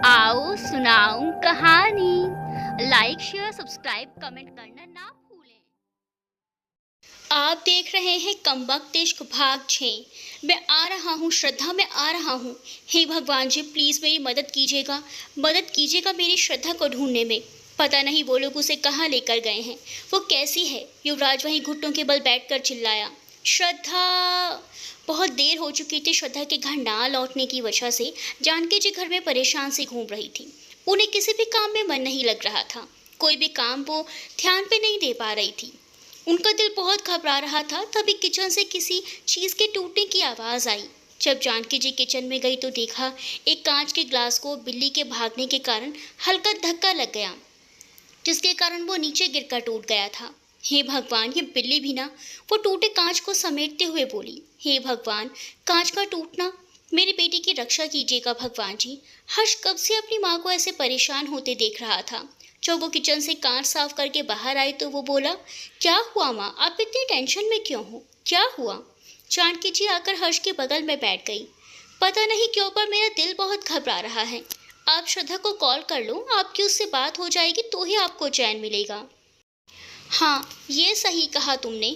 आओ सुनाऊं कहानी। लाइक शेयर सब्सक्राइब कमेंट करना ना भूलें। आप देख रहे हैं कमबख्त इश्क भाग 6। मैं आ रहा हूँ श्रद्धा, मैं आ रहा हूँ। हे भगवान जी, प्लीज़ मेरी मदद कीजिएगा मेरी श्रद्धा को ढूंढने में। पता नहीं वो लोग उसे कहाँ लेकर गए हैं। वो कैसी है? युवराज वहीं घुटनों के बल बैठकर चिल्लाया, श्रद्धा। बहुत देर हो चुकी थी। श्रद्धा के घर ना लौटने की वजह से जानकी जी घर में परेशान से घूम रही थी। उन्हें किसी भी काम में मन नहीं लग रहा था। कोई भी काम वो ध्यान पे नहीं दे पा रही थी। उनका दिल बहुत घबरा रहा था। तभी किचन से किसी चीज़ के टूटने की आवाज़ आई। जब जानकी जी किचन में गई तो देखा एक कांच के ग्लास को बिल्ली के भागने के कारण हल्का धक्का लग गया, जिसके कारण वो नीचे गिरकर टूट गया था। हे भगवान, ये बिल्ली भी ना। वो टूटे कांच को समेटते हुए बोली, हे भगवान, कांच का टूटना, मेरी बेटी की रक्षा कीजिएगा भगवान जी। हर्ष कब से अपनी माँ को ऐसे परेशान होते देख रहा था। जब वो किचन से कांच साफ करके बाहर आई तो वो बोला, क्या हुआ माँ, आप इतनी टेंशन में क्यों हो? क्या हुआ? जानकी जी आकर हर्ष के बगल में बैठ गई। पता नहीं क्यों पर मेरा दिल बहुत घबरा रहा है। आप श्रद्धा को कॉल कर लो, आपकी उससे बात हो जाएगी तो ही आपको चैन मिलेगा। हाँ, ये सही कहा तुमने।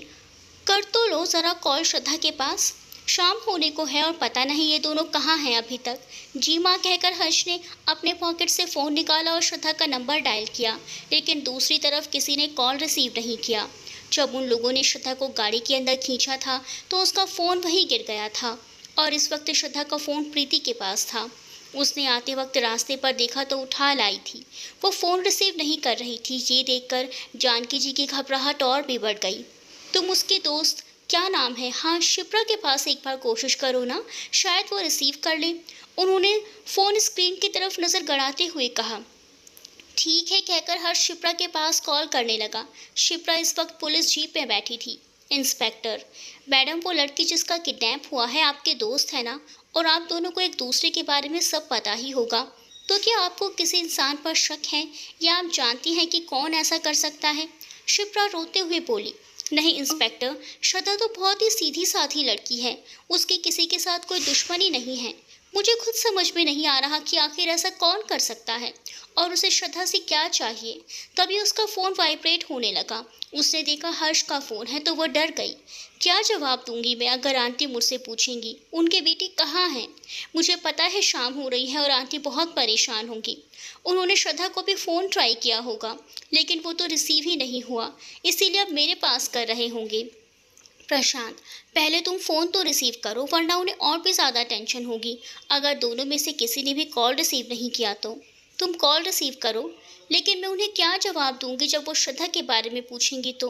कर तो लो ज़रा कॉल श्रद्धा के पास। शाम होने को है और पता नहीं ये दोनों कहाँ हैं अभी तक। जी माँ कहकर हर्ष ने अपने पॉकेट से फ़ोन निकाला और श्रद्धा का नंबर डायल किया, लेकिन दूसरी तरफ किसी ने कॉल रिसीव नहीं किया। जब उन लोगों ने श्रद्धा को गाड़ी के अंदर खींचा था तो उसका फ़ोन वहीं गिर गया था और इस वक्त श्रद्धा का फ़ोन प्रीति के पास था। उसने आते वक्त रास्ते पर देखा तो उठा लाई थी। वो फ़ोन रिसीव नहीं कर रही थी। ये देखकर जानकी जी की घबराहट और भी बढ़ गई। तुम उसके दोस्त, क्या नाम है? हाँ, शिप्रा के पास एक बार कोशिश करो ना, शायद वो रिसीव कर ले। उन्होंने फ़ोन स्क्रीन की तरफ नज़र गड़ाते हुए कहा। ठीक है कहकर हर्ष शिप्रा के पास कॉल करने लगा। शिप्रा इस वक्त पुलिस जीप में बैठी थी। इंस्पेक्टर, मैडम वो लड़की जिसका किडनैप हुआ है आपके दोस्त है ना? और आप दोनों को एक दूसरे के बारे में सब पता ही होगा। तो क्या आपको किसी इंसान पर शक है या आप जानती हैं कि कौन ऐसा कर सकता है? शिप्रा रोते हुए बोली, नहीं इंस्पेक्टर, श्रद्धा तो बहुत ही सीधी साधी लड़की है। उसकी किसी के साथ कोई दुश्मनी नहीं है। मुझे खुद समझ में नहीं आ रहा कि आखिर ऐसा कौन कर सकता है और उसे श्रद्धा से क्या चाहिए। तभी उसका फ़ोन वाइब्रेट होने लगा। उसने देखा हर्ष का फ़ोन है तो वह डर गई। क्या जवाब दूंगी मैं अगर आंटी मुझसे पूछेंगी उनकी बेटी कहाँ है? मुझे पता है शाम हो रही है और आंटी बहुत परेशान होंगी। उन्होंने श्रद्धा को भी फ़ोन ट्राई किया होगा, लेकिन वो तो रिसीव ही नहीं हुआ, इसीलिए अब मेरे पास कर रहे होंगे। प्रशांत, पहले तुम फ़ोन तो रिसीव करो वरना उन्हें और भी ज़्यादा टेंशन होगी। अगर दोनों में से किसी ने भी कॉल रिसीव नहीं किया तो तुम कॉल रिसीव करो। लेकिन मैं उन्हें क्या जवाब दूंगी जब वो श्रद्धा के बारे में पूछेंगी तो?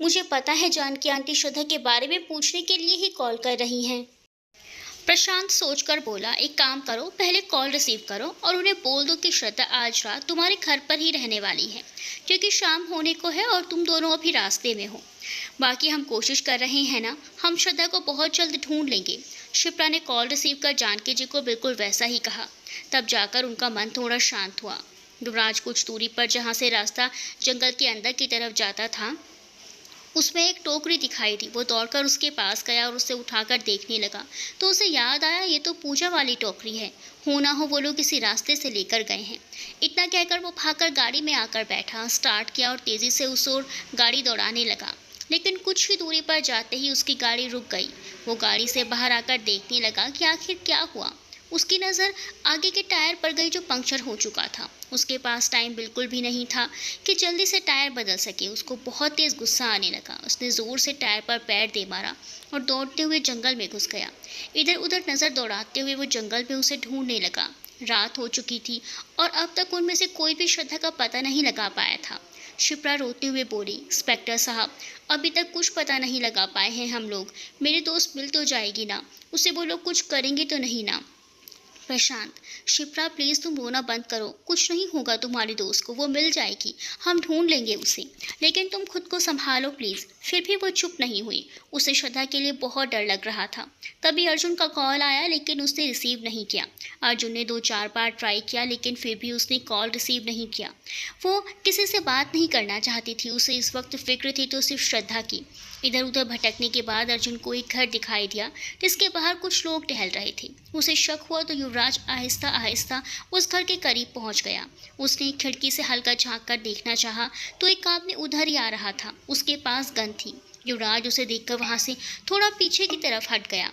मुझे पता है जानकी आंटी श्रद्धा के बारे में पूछने के लिए ही कॉल कर रही हैं। प्रशांत सोचकर बोला, एक काम करो, पहले कॉल रिसीव करो और उन्हें बोल दो कि श्रद्धा आज रात तुम्हारे घर पर ही रहने वाली है, क्योंकि शाम होने को है और तुम दोनों अभी रास्ते में हो। बाकी हम कोशिश कर रहे हैं ना, हम श्रद्धा को बहुत जल्द ढूंढ लेंगे। शिप्रा ने कॉल रिसीव कर जानकी जी को बिल्कुल वैसा ही कहा। तब जाकर उनका मन थोड़ा शांत हुआ। युवराज कुछ दूरी पर जहाँ से रास्ता जंगल के अंदर की तरफ जाता था, उसमें एक टोकरी दिखाई दी। वो दौड़कर उसके पास गया और उसे उठाकर देखने लगा तो उसे याद आया, ये तो पूजा वाली टोकरी है। हो ना हो वो लोग इसी रास्ते से लेकर गए हैं। इतना कहकर वो भागकर गाड़ी में आकर बैठा, स्टार्ट किया और तेज़ी से उस ओर गाड़ी दौड़ाने लगा। लेकिन कुछ ही दूरी पर जाते ही उसकी गाड़ी रुक गई। वो गाड़ी से बाहर आकर देखने लगा कि आखिर क्या हुआ। उसकी नज़र आगे के टायर पर गई जो पंक्चर हो चुका था। उसके पास टाइम बिल्कुल भी नहीं था कि जल्दी से टायर बदल सके। उसको बहुत तेज़ गुस्सा आने लगा। उसने ज़ोर से टायर पर पैर दे मारा और दौड़ते हुए जंगल में घुस गया। इधर उधर नज़र दौड़ाते हुए वो जंगल में उसे ढूंढने लगा। रात हो चुकी थी और अब तक उनमें से कोई भी श्रद्धा का पता नहीं लगा पाया था। शिप्रा रोते हुए बोली, इंस्पेक्टर साहब, अभी तक कुछ पता नहीं लगा पाए हैं हम लोग। मेरी दोस्त मिल तो जाएगी ना? उसे वो लोग कुछ करेंगे तो नहीं ना? प्रशांत, शिप्रा प्लीज़ तुम रोना बंद करो। कुछ नहीं होगा तुम्हारी दोस्त को, वो मिल जाएगी, हम ढूंढ लेंगे उसे। लेकिन तुम खुद को संभालो प्लीज़। फिर भी वो चुप नहीं हुई। उसे श्रद्धा के लिए बहुत डर लग रहा था। तभी अर्जुन का कॉल आया लेकिन उसने रिसीव नहीं किया। अर्जुन ने 2-4 बार ट्राई किया लेकिन फिर भी उसने कॉल रिसीव नहीं किया। वो किसी से बात नहीं करना चाहती थी। उसे इस वक्त फिक्र थी तो सिर्फ श्रद्धा की। इधर उधर भटकने के बाद अर्जुन को एक घर दिखाई दिया जिसके बाहर कुछ लोग टहल रहे थे। उसे शक हुआ तो युवराज आहिस्ता आहिस्ता उस घर के करीब पहुंच गया। उसने एक खिड़की से हल्का झांक कर देखना चाहा तो एक आदमी उधर ही आ रहा था। उसके पास गन थी। युवराज उसे देखकर वहां से थोड़ा पीछे की तरफ हट गया।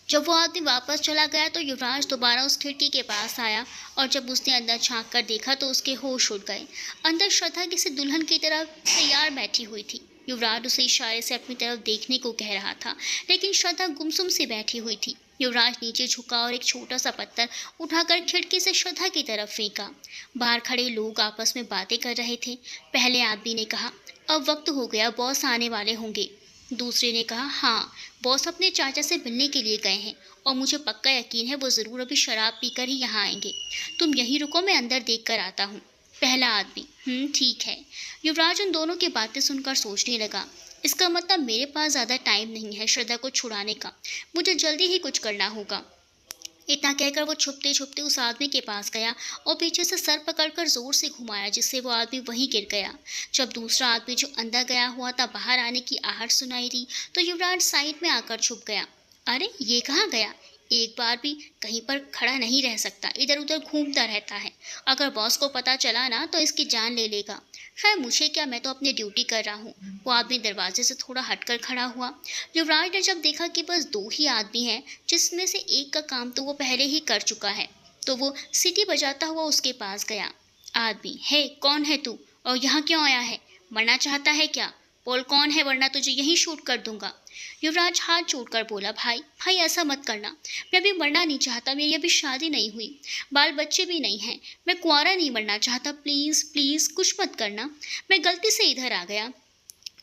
जब वो आदमी वापस चला गया तो युवराज दोबारा उस खिड़की के पास आया और जब उसने अंदर झांक कर देखा तो उसके होश उड़ गए। अंदर श्रद्धा किसी दुल्हन की तरह तैयार बैठी हुई थी। युवराज उसे इशारे से अपनी तरफ देखने को कह रहा था, लेकिन श्रद्धा गुमसुम से बैठी हुई थी। युवराज नीचे झुका और एक छोटा सा पत्थर उठाकर खिड़की से श्रद्धा की तरफ फेंका। बाहर खड़े लोग आपस में बातें कर रहे थे। पहले आदमी ने कहा, अब वक्त हो गया, बॉस आने वाले होंगे। दूसरे ने कहा, हाँ, बॉस अपने चाचा से मिलने के लिए गए हैं और मुझे पक्का यकीन है वो ज़रूर अभी शराब पीकर ही यहाँ आएंगे। तुम यहीं रुको, मैं अंदर देख कर आता हूँ। पहला आदमी, ठीक है। युवराज उन दोनों की बातें सुनकर सोचने लगा, इसका मतलब मेरे पास ज़्यादा टाइम नहीं है श्रद्धा को छुड़ाने का, मुझे जल्दी ही कुछ करना होगा। इतना कहकर वो छुपते छुपते उस आदमी के पास गया और पीछे से सर पकड़कर जोर से घुमाया, जिससे वो आदमी वहीं गिर गया। जब दूसरा आदमी जो अंदर गया हुआ था बाहर आने की आहट सुनाई दी तो युवराज साइड में आकर छुप गया। अरे ये कहाँ गया? एक बार भी कहीं पर खड़ा नहीं रह सकता, इधर उधर घूमता रहता है। अगर बॉस को पता चला ना तो इसकी जान ले लेगा। खैर मुझे क्या, मैं तो अपनी ड्यूटी कर रहा हूँ। वो आदमी दरवाजे से थोड़ा हटकर खड़ा हुआ। युवराज ने जब देखा कि बस 2 ही आदमी हैं, जिसमें से एक का काम तो वो पहले ही कर चुका है, तो वो सीटी बजाता हुआ उसके पास गया। आदमी, हे कौन है तू और यहाँ क्यों आया है? मरना चाहता है क्या? बोल कौन है, वरना तुझे यहीं शूट कर दूंगा। युवराज हाथ जोड़कर बोला, भाई ऐसा मत करना, मैं अभी मरना नहीं चाहता, मेरी अभी शादी नहीं हुई, बाल बच्चे भी नहीं हैं, मैं कुंवारा नहीं मरना चाहता, प्लीज़ प्लीज़ कुछ मत करना, मैं गलती से इधर आ गया,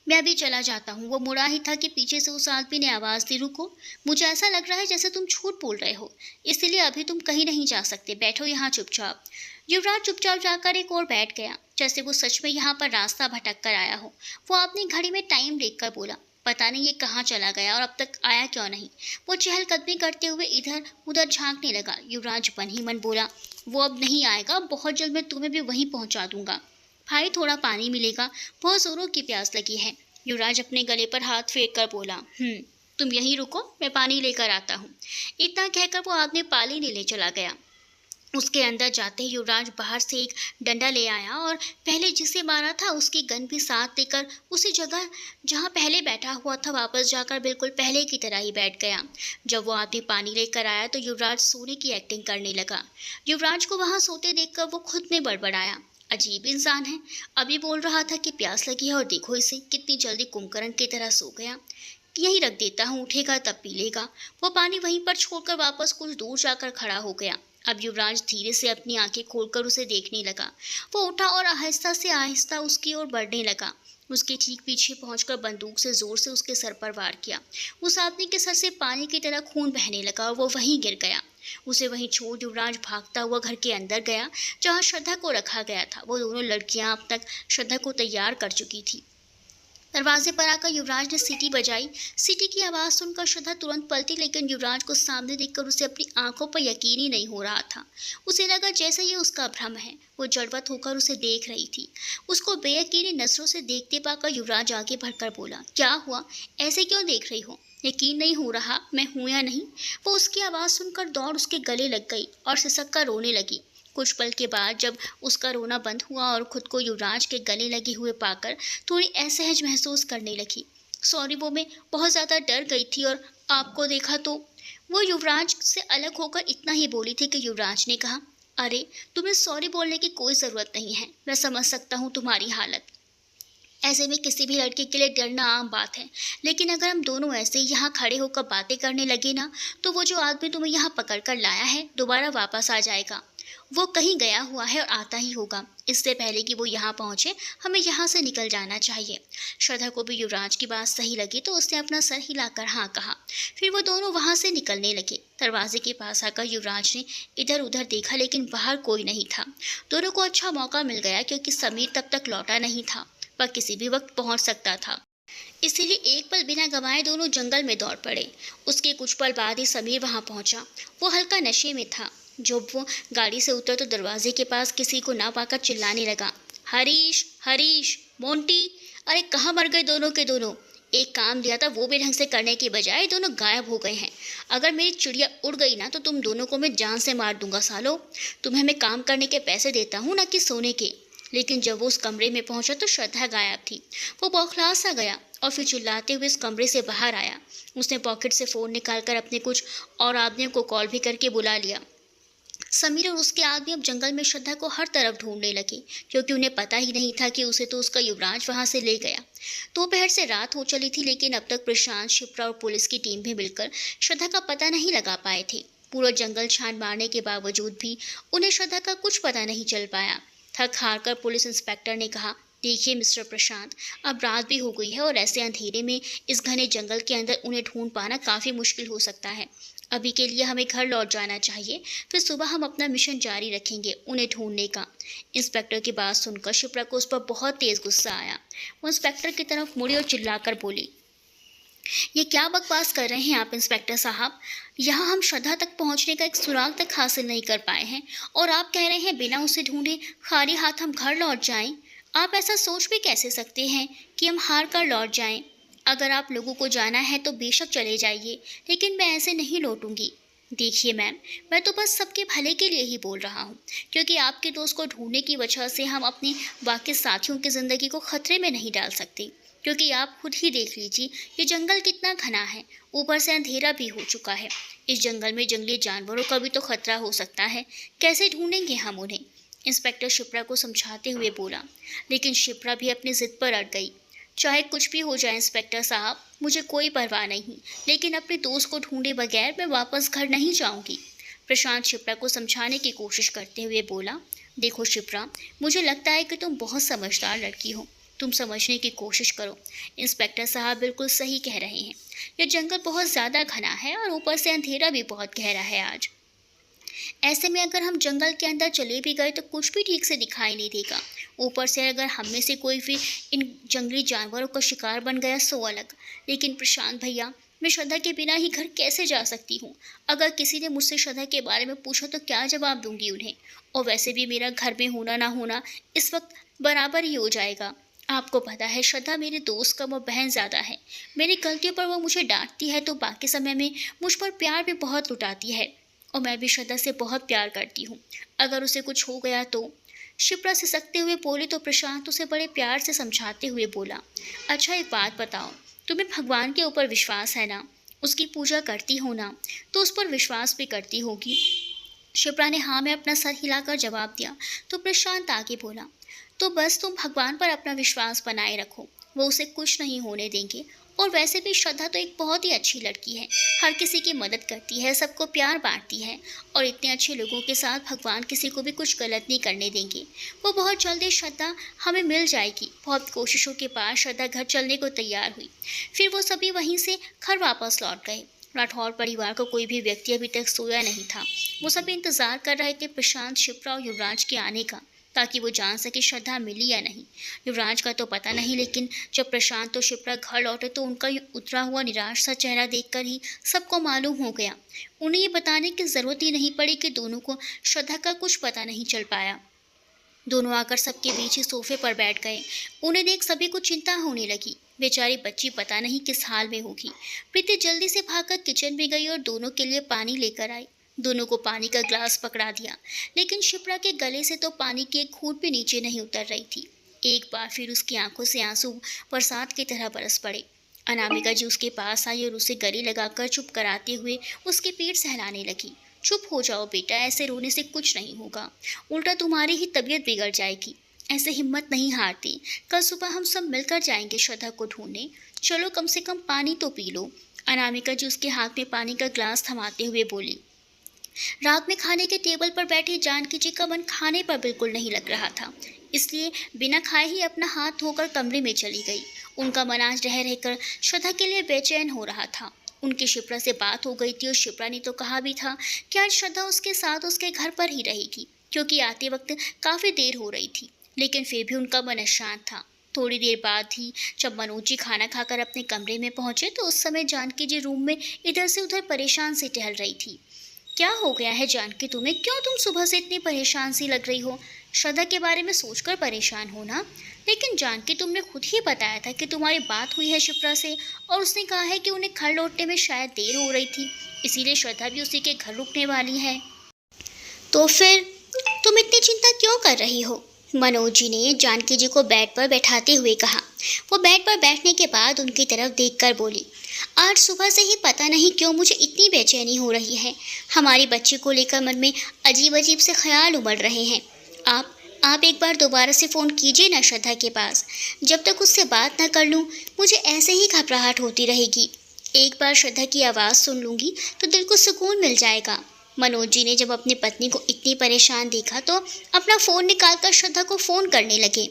मैं अभी चला जाता हूँ। वो मुड़ा ही था कि पीछे से उस आदमी ने आवाज़ दी, रुको, मुझे ऐसा लग रहा है जैसे तुम झूठ बोल रहे हो, इसलिए अभी तुम कहीं नहीं जा सकते, बैठो यहाँ चुपचाप। युवराज चुपचाप जाकर एक और बैठ गया, जैसे वो सच में यहाँ पर रास्ता भटक कर आया हो। वो अपनी घड़ी में टाइम देखकर बोला, पता नहीं ये कहाँ चला गया और अब तक आया क्यों नहीं। वो चहलकदमी करते हुए इधर उधर झांकने लगा। युवराज मन ही मन बोला, वो अब नहीं आएगा, बहुत जल्द मैं तुम्हें भी वहीं पहुँचा दूंगा। भाई थोड़ा पानी मिलेगा, बहुत जोरों की प्यास लगी है। युवराज अपने गले पर हाथ फेर कर बोला, तुम यहीं रुको, मैं पानी लेकर आता हूँ। इतना कहकर वो आदमी पानी लेने चला गया। उसके अंदर जाते ही युवराज बाहर से एक डंडा ले आया और पहले जिसे मारा था उसकी गन भी साथ लेकर उसी जगह जहाँ पहले बैठा हुआ था वापस जाकर बिल्कुल पहले की तरह ही बैठ गया। जब वो आदमी पानी लेकर आया तो युवराज सोने की एक्टिंग करने लगा। युवराज को वहाँ सोते देखकर वो खुद में बड़बड़ाया, अजीब इंसान है, अभी बोल रहा था कि प्यास लगी है और देखो इसे कितनी जल्दी कुंभकर्ण की तरह सो गया। यहीं रख देता हूँ, उठेगा तब पी लेगा। वो पानी वहीं पर छोड़कर वापस कुछ दूर जाकर खड़ा हो गया। अब युवराज धीरे से अपनी आंखें खोलकर उसे देखने लगा। वो उठा और आहिस्ता से आहिस्ता उसकी ओर बढ़ने लगा। उसके ठीक पीछे पहुंचकर बंदूक से जोर से उसके सर पर वार किया। उस आदमी के सर से पानी की तरह खून बहने लगा और वो वहीं गिर गया। उसे वहीं छोड़ युवराज भागता हुआ घर के अंदर गया जहां श्रद्धा को रखा गया था। वो दोनों लड़कियां अब तक श्रद्धा को तैयार कर चुकी थी। दरवाजे पर आकर युवराज ने सीटी बजाई। सीटी की आवाज़ सुनकर श्रद्धा तुरंत पलटी, लेकिन युवराज को सामने देखकर उसे अपनी आंखों पर यकीन ही नहीं हो रहा था। उसे लगा जैसे ये उसका भ्रम है। वो जड़वत होकर उसे देख रही थी। उसको बेयकीनी नजरों से देखते पाकर युवराज आगे बढ़कर बोला, क्या हुआ, ऐसे क्यों देख रही हो? यकीन नहीं हो रहा मैं हूँ या नहीं? वो उसकी आवाज़ सुनकर दौड़ उसके गले लग गई और सिसक कर रोने लगी। कुछ पल के बाद जब उसका रोना बंद हुआ और खुद को युवराज के गले लगे हुए पाकर थोड़ी असहज महसूस करने लगी। सॉरी, वो मैं बहुत ज़्यादा डर गई थी और आपको देखा तो। वो युवराज से अलग होकर इतना ही बोली थी कि युवराज ने कहा, अरे तुम्हें सॉरी बोलने की कोई ज़रूरत नहीं है, मैं समझ सकता हूँ तुम्हारी हालत। ऐसे में किसी भी लड़के के लिए डरना आम बात है, लेकिन अगर हम दोनों ऐसे ही यहाँ खड़े होकर बातें करने लगे ना तो वो जो आदमी तुम्हें यहाँ पकड़ कर लाया है दोबारा वापस आ जाएगा। वो कहीं गया हुआ है और आता ही होगा। इससे पहले कि वो यहाँ पहुँचे हमें यहाँ से निकल जाना चाहिए। श्रद्धा को भी युवराज की बात सही लगी तो उसने अपना सर हिलाकर हाँ कहा। फिर वो दोनों वहाँ से निकलने लगे। दरवाजे के पास आकर युवराज ने इधर उधर देखा, लेकिन बाहर कोई नहीं था। दोनों को अच्छा मौका मिल गया क्योंकि समीर तब तक लौटा नहीं था, वह किसी भी वक्त पहुँच सकता था। इसीलिए एक पल बिना गंवाए दोनों जंगल में दौड़ पड़े। उसके कुछ पल बाद ही समीर वहाँ पहुँचा। वो हल्का नशे में था। जब वो गाड़ी से उतर तो दरवाजे के पास किसी को ना पाकर चिल्लाने लगा, हरीश हरीश, मोंटी, अरे कहाँ मर गए दोनों के दोनों? एक काम दिया था वो भी ढंग से करने के बजाय दोनों गायब हो गए हैं। अगर मेरी चिड़िया उड़ गई ना तो तुम दोनों को मैं जान से मार दूंगा सालो। तुम्हें मैं काम करने के पैसे देता हूँ ना कि सोने के। लेकिन जब वो उस कमरे में पहुंचा तो श्रद्धा गायब थी। वो बौखला सा गया और फिर चिल्लाते हुए उस कमरे से बाहर आया। उसने पॉकेट से फ़ोन निकालकर अपने कुछ और आदमियों को कॉल भी करके बुला लिया। समीर और उसके आदमी अब जंगल में श्रद्धा को हर तरफ ढूंढने लगे, क्योंकि उन्हें पता ही नहीं था कि उसे तो उसका युवराज वहां से ले गया। दोपहर से रात हो चली थी, लेकिन अब तक प्रशांत, शिप्रा और पुलिस की टीम भी मिलकर श्रद्धा का पता नहीं लगा पाए थे। पूरा जंगल छान मारने के बावजूद भी उन्हें श्रद्धा का कुछ पता नहीं चल पाया। थक हार कर पुलिस इंस्पेक्टर ने कहा, देखिए मिस्टर प्रशांत, अब रात भी हो गई है और ऐसे अंधेरे में इस घने जंगल के अंदर उन्हें ढूंढ पाना काफ़ी मुश्किल हो सकता है। अभी के लिए हमें घर लौट जाना चाहिए, फिर सुबह हम अपना मिशन जारी रखेंगे उन्हें ढूंढने का। इंस्पेक्टर की बात सुनकर शिप्रा को उस पर बहुत तेज गुस्सा आया। वो इंस्पेक्टर की तरफ मुड़ी और चिल्लाकर बोली, ये क्या बकवास कर रहे हैं आप इंस्पेक्टर साहब? यहाँ हम श्रद्धा तक पहुँचने का एक सुराग तक हासिल नहीं कर पाए हैं और आप कह रहे हैं बिना उसे ढूंढे खाली हाथ हम घर लौट जाएं? आप ऐसा सोच भी कैसे सकते हैं कि हम हार कर लौट जाएं? अगर आप लोगों को जाना है तो बेशक चले जाइए, लेकिन मैं ऐसे नहीं लौटूंगी। देखिए मैम, मैं तो बस सबके भले के लिए ही बोल रहा हूँ, क्योंकि आपके दोस्त को ढूंढने की वजह से हम अपने बाकी साथियों की ज़िंदगी को खतरे में नहीं डाल सकते। क्योंकि आप खुद ही देख लीजिए ये जंगल कितना घना है, ऊपर से अंधेरा भी हो चुका है। इस जंगल में जंगली जानवरों का भी तो खतरा हो सकता है, कैसे ढूंढेंगे हम उन्हें? इंस्पेक्टर शिप्रा को समझाते हुए बोला। लेकिन शिप्रा भी अपनी जिद पर अड़ गई। चाहे कुछ भी हो जाए इंस्पेक्टर साहब, मुझे कोई परवाह नहीं, लेकिन अपने दोस्त को ढूंढे बगैर मैं वापस घर नहीं जाऊंगी। प्रशांत शिप्रा को समझाने की कोशिश करते हुए बोला, देखो शिप्रा, मुझे लगता है कि तुम बहुत समझदार लड़की हो, तुम समझने की कोशिश करो। इंस्पेक्टर साहब बिल्कुल सही कह रहे हैं, यह जंगल बहुत ज़्यादा घना है और ऊपर से अंधेरा भी बहुत गहरा है आज। ऐसे में अगर हम जंगल के अंदर चले भी गए तो कुछ भी ठीक से दिखाई नहीं देगा। ऊपर से अगर हम में से कोई भी इन जंगली जानवरों का शिकार बन गया सो अलग। लेकिन प्रशांत भैया, मैं श्रद्धा के बिना ही घर कैसे जा सकती हूँ? अगर किसी ने मुझसे श्रद्धा के बारे में पूछा तो क्या जवाब दूंगी उन्हें? और वैसे भी मेरा घर में होना ना होना इस वक्त बराबर ही हो जाएगा। आपको पता है श्रद्धा मेरे दोस्त कम और बहन ज़्यादा है। मेरी गलतियों पर वो मुझे डांटती है तो बाकी समय में मुझ पर प्यार भी बहुत लुटाती है, और मैं भी श्रद्धा से बहुत प्यार करती हूँ। अगर उसे कुछ हो गया तो? शिप्रा सिसकते हुए बोली तो प्रशांत उसे बड़े प्यार से समझाते हुए बोला, अच्छा एक बात बताओ, तुम्हें भगवान के ऊपर विश्वास है ना? उसकी पूजा करती हो ना? तो उस पर विश्वास भी करती होगी। शिप्रा ने हाँ में अपना सर हिलाकर जवाब दिया तो प्रशांत आगे बोला, तो बस तुम भगवान पर अपना विश्वास बनाए रखो, वो उसे कुछ नहीं होने देंगे। और वैसे भी श्रद्धा तो एक बहुत ही अच्छी लड़की है, हर किसी की मदद करती है, सबको प्यार बांटती है, और इतने अच्छे लोगों के साथ भगवान किसी को भी कुछ गलत नहीं करने देंगे। वो बहुत जल्दी श्रद्धा हमें मिल जाएगी। बहुत कोशिशों के बाद श्रद्धा घर चलने को तैयार हुई। फिर वो सभी वहीं से घर वापस लौट गए। राठौर परिवार का कोई भी व्यक्ति अभी तक सोया नहीं था। वो सभी इंतजार कर रहे थे प्रशांत, शिप्रा और युवराज के आने का, ताकि वो जान सके श्रद्धा मिली या नहीं। युवराज का तो पता नहीं, लेकिन जब प्रशांत और शिप्रा घर लौटे तो उनका उतरा हुआ निराश सा चेहरा देखकर ही सबको मालूम हो गया। उन्हें ये बताने की ज़रूरत ही नहीं पड़ी कि दोनों को श्रद्धा का कुछ पता नहीं चल पाया। दोनों आकर सबके बीच ही सोफे पर बैठ गए। उन्हें देख सभी को चिंता होने लगी। बेचारी बच्ची पता नहीं किस हाल में होगी। प्रीति जल्दी से भागकर किचन में गई और दोनों के लिए पानी लेकर आई। दोनों को पानी का ग्लास पकड़ा दिया, लेकिन शिप्रा के गले से तो पानी की एक घूंट भी नीचे नहीं उतर रही थी। एक बार फिर उसकी आंखों से आंसू बरसात की तरह बरस पड़े। अनामिका जी उसके पास आई और उसे गले लगाकर चुप कराते हुए उसकी पीठ सहलाने लगी। चुप हो जाओ बेटा, ऐसे रोने से कुछ नहीं होगा, उल्टा तुम्हारी ही तबीयत बिगड़ जाएगी। ऐसे हिम्मत नहीं हारती। कल सुबह हम सब मिलकर जाएंगे श्रद्धा को ढूंढने। चलो कम से कम पानी तो पी लो। अनामिका जी उसके हाथ में पानी का ग्लास थमाते हुए बोली। रात में खाने के टेबल पर बैठी जानकी जी का मन खाने पर बिल्कुल नहीं लग रहा था, इसलिए बिना खाए ही अपना हाथ धोकर कमरे में चली गई। उनका मन आज रह रहकर श्रद्धा के लिए बेचैन हो रहा था। उनकी शिप्रा से बात हो गई थी और शिप्रा ने तो कहा भी था कि आज श्रद्धा उसके साथ उसके घर पर ही रहेगी, क्योंकि आते वक्त काफ़ी देर हो रही थी। लेकिन फिर भी उनका मन अशांत था। थोड़ी देर बाद ही जब मनोज जी खाना खाकर अपने कमरे में पहुंचे तो उस समय जानकी जी रूम में इधर से उधर परेशान से टहल रही थी। क्या हो गया है जानकी तुम्हें? क्यों तुम सुबह से इतनी परेशान सी लग रही हो? श्रद्धा के बारे में सोचकर परेशान हो ना। लेकिन जानकी, तुमने खुद ही बताया था कि तुम्हारी बात हुई है शिप्रा से और उसने कहा है कि उन्हें घर लौटने में शायद देर हो रही थी, इसीलिए श्रद्धा भी उसी के घर रुकने वाली है। तो फिर तुम इतनी चिंता क्यों कर रही हो? मनोज जी ने जानकी जी को बेड पर बैठाते हुए कहा। वो बेड पर बैठने के बाद उनकी तरफ देखकर बोली, आज सुबह से ही पता नहीं क्यों मुझे इतनी बेचैनी हो रही है। हमारी बच्ची को लेकर मन में अजीब अजीब से ख्याल उमड़ रहे हैं। आप एक बार दोबारा से फ़ोन कीजिए ना श्रद्धा के पास। जब तक उससे बात न कर लूँ मुझे ऐसे ही घबराहट होती रहेगी। एक बार श्रद्धा की आवाज़ सुन लूँगी तो दिल को सुकून मिल जाएगा। मनोज जी ने जब अपनी पत्नी को इतनी परेशान देखा तो अपना फ़ोन निकालकर श्रद्धा को फ़ोन करने लगे,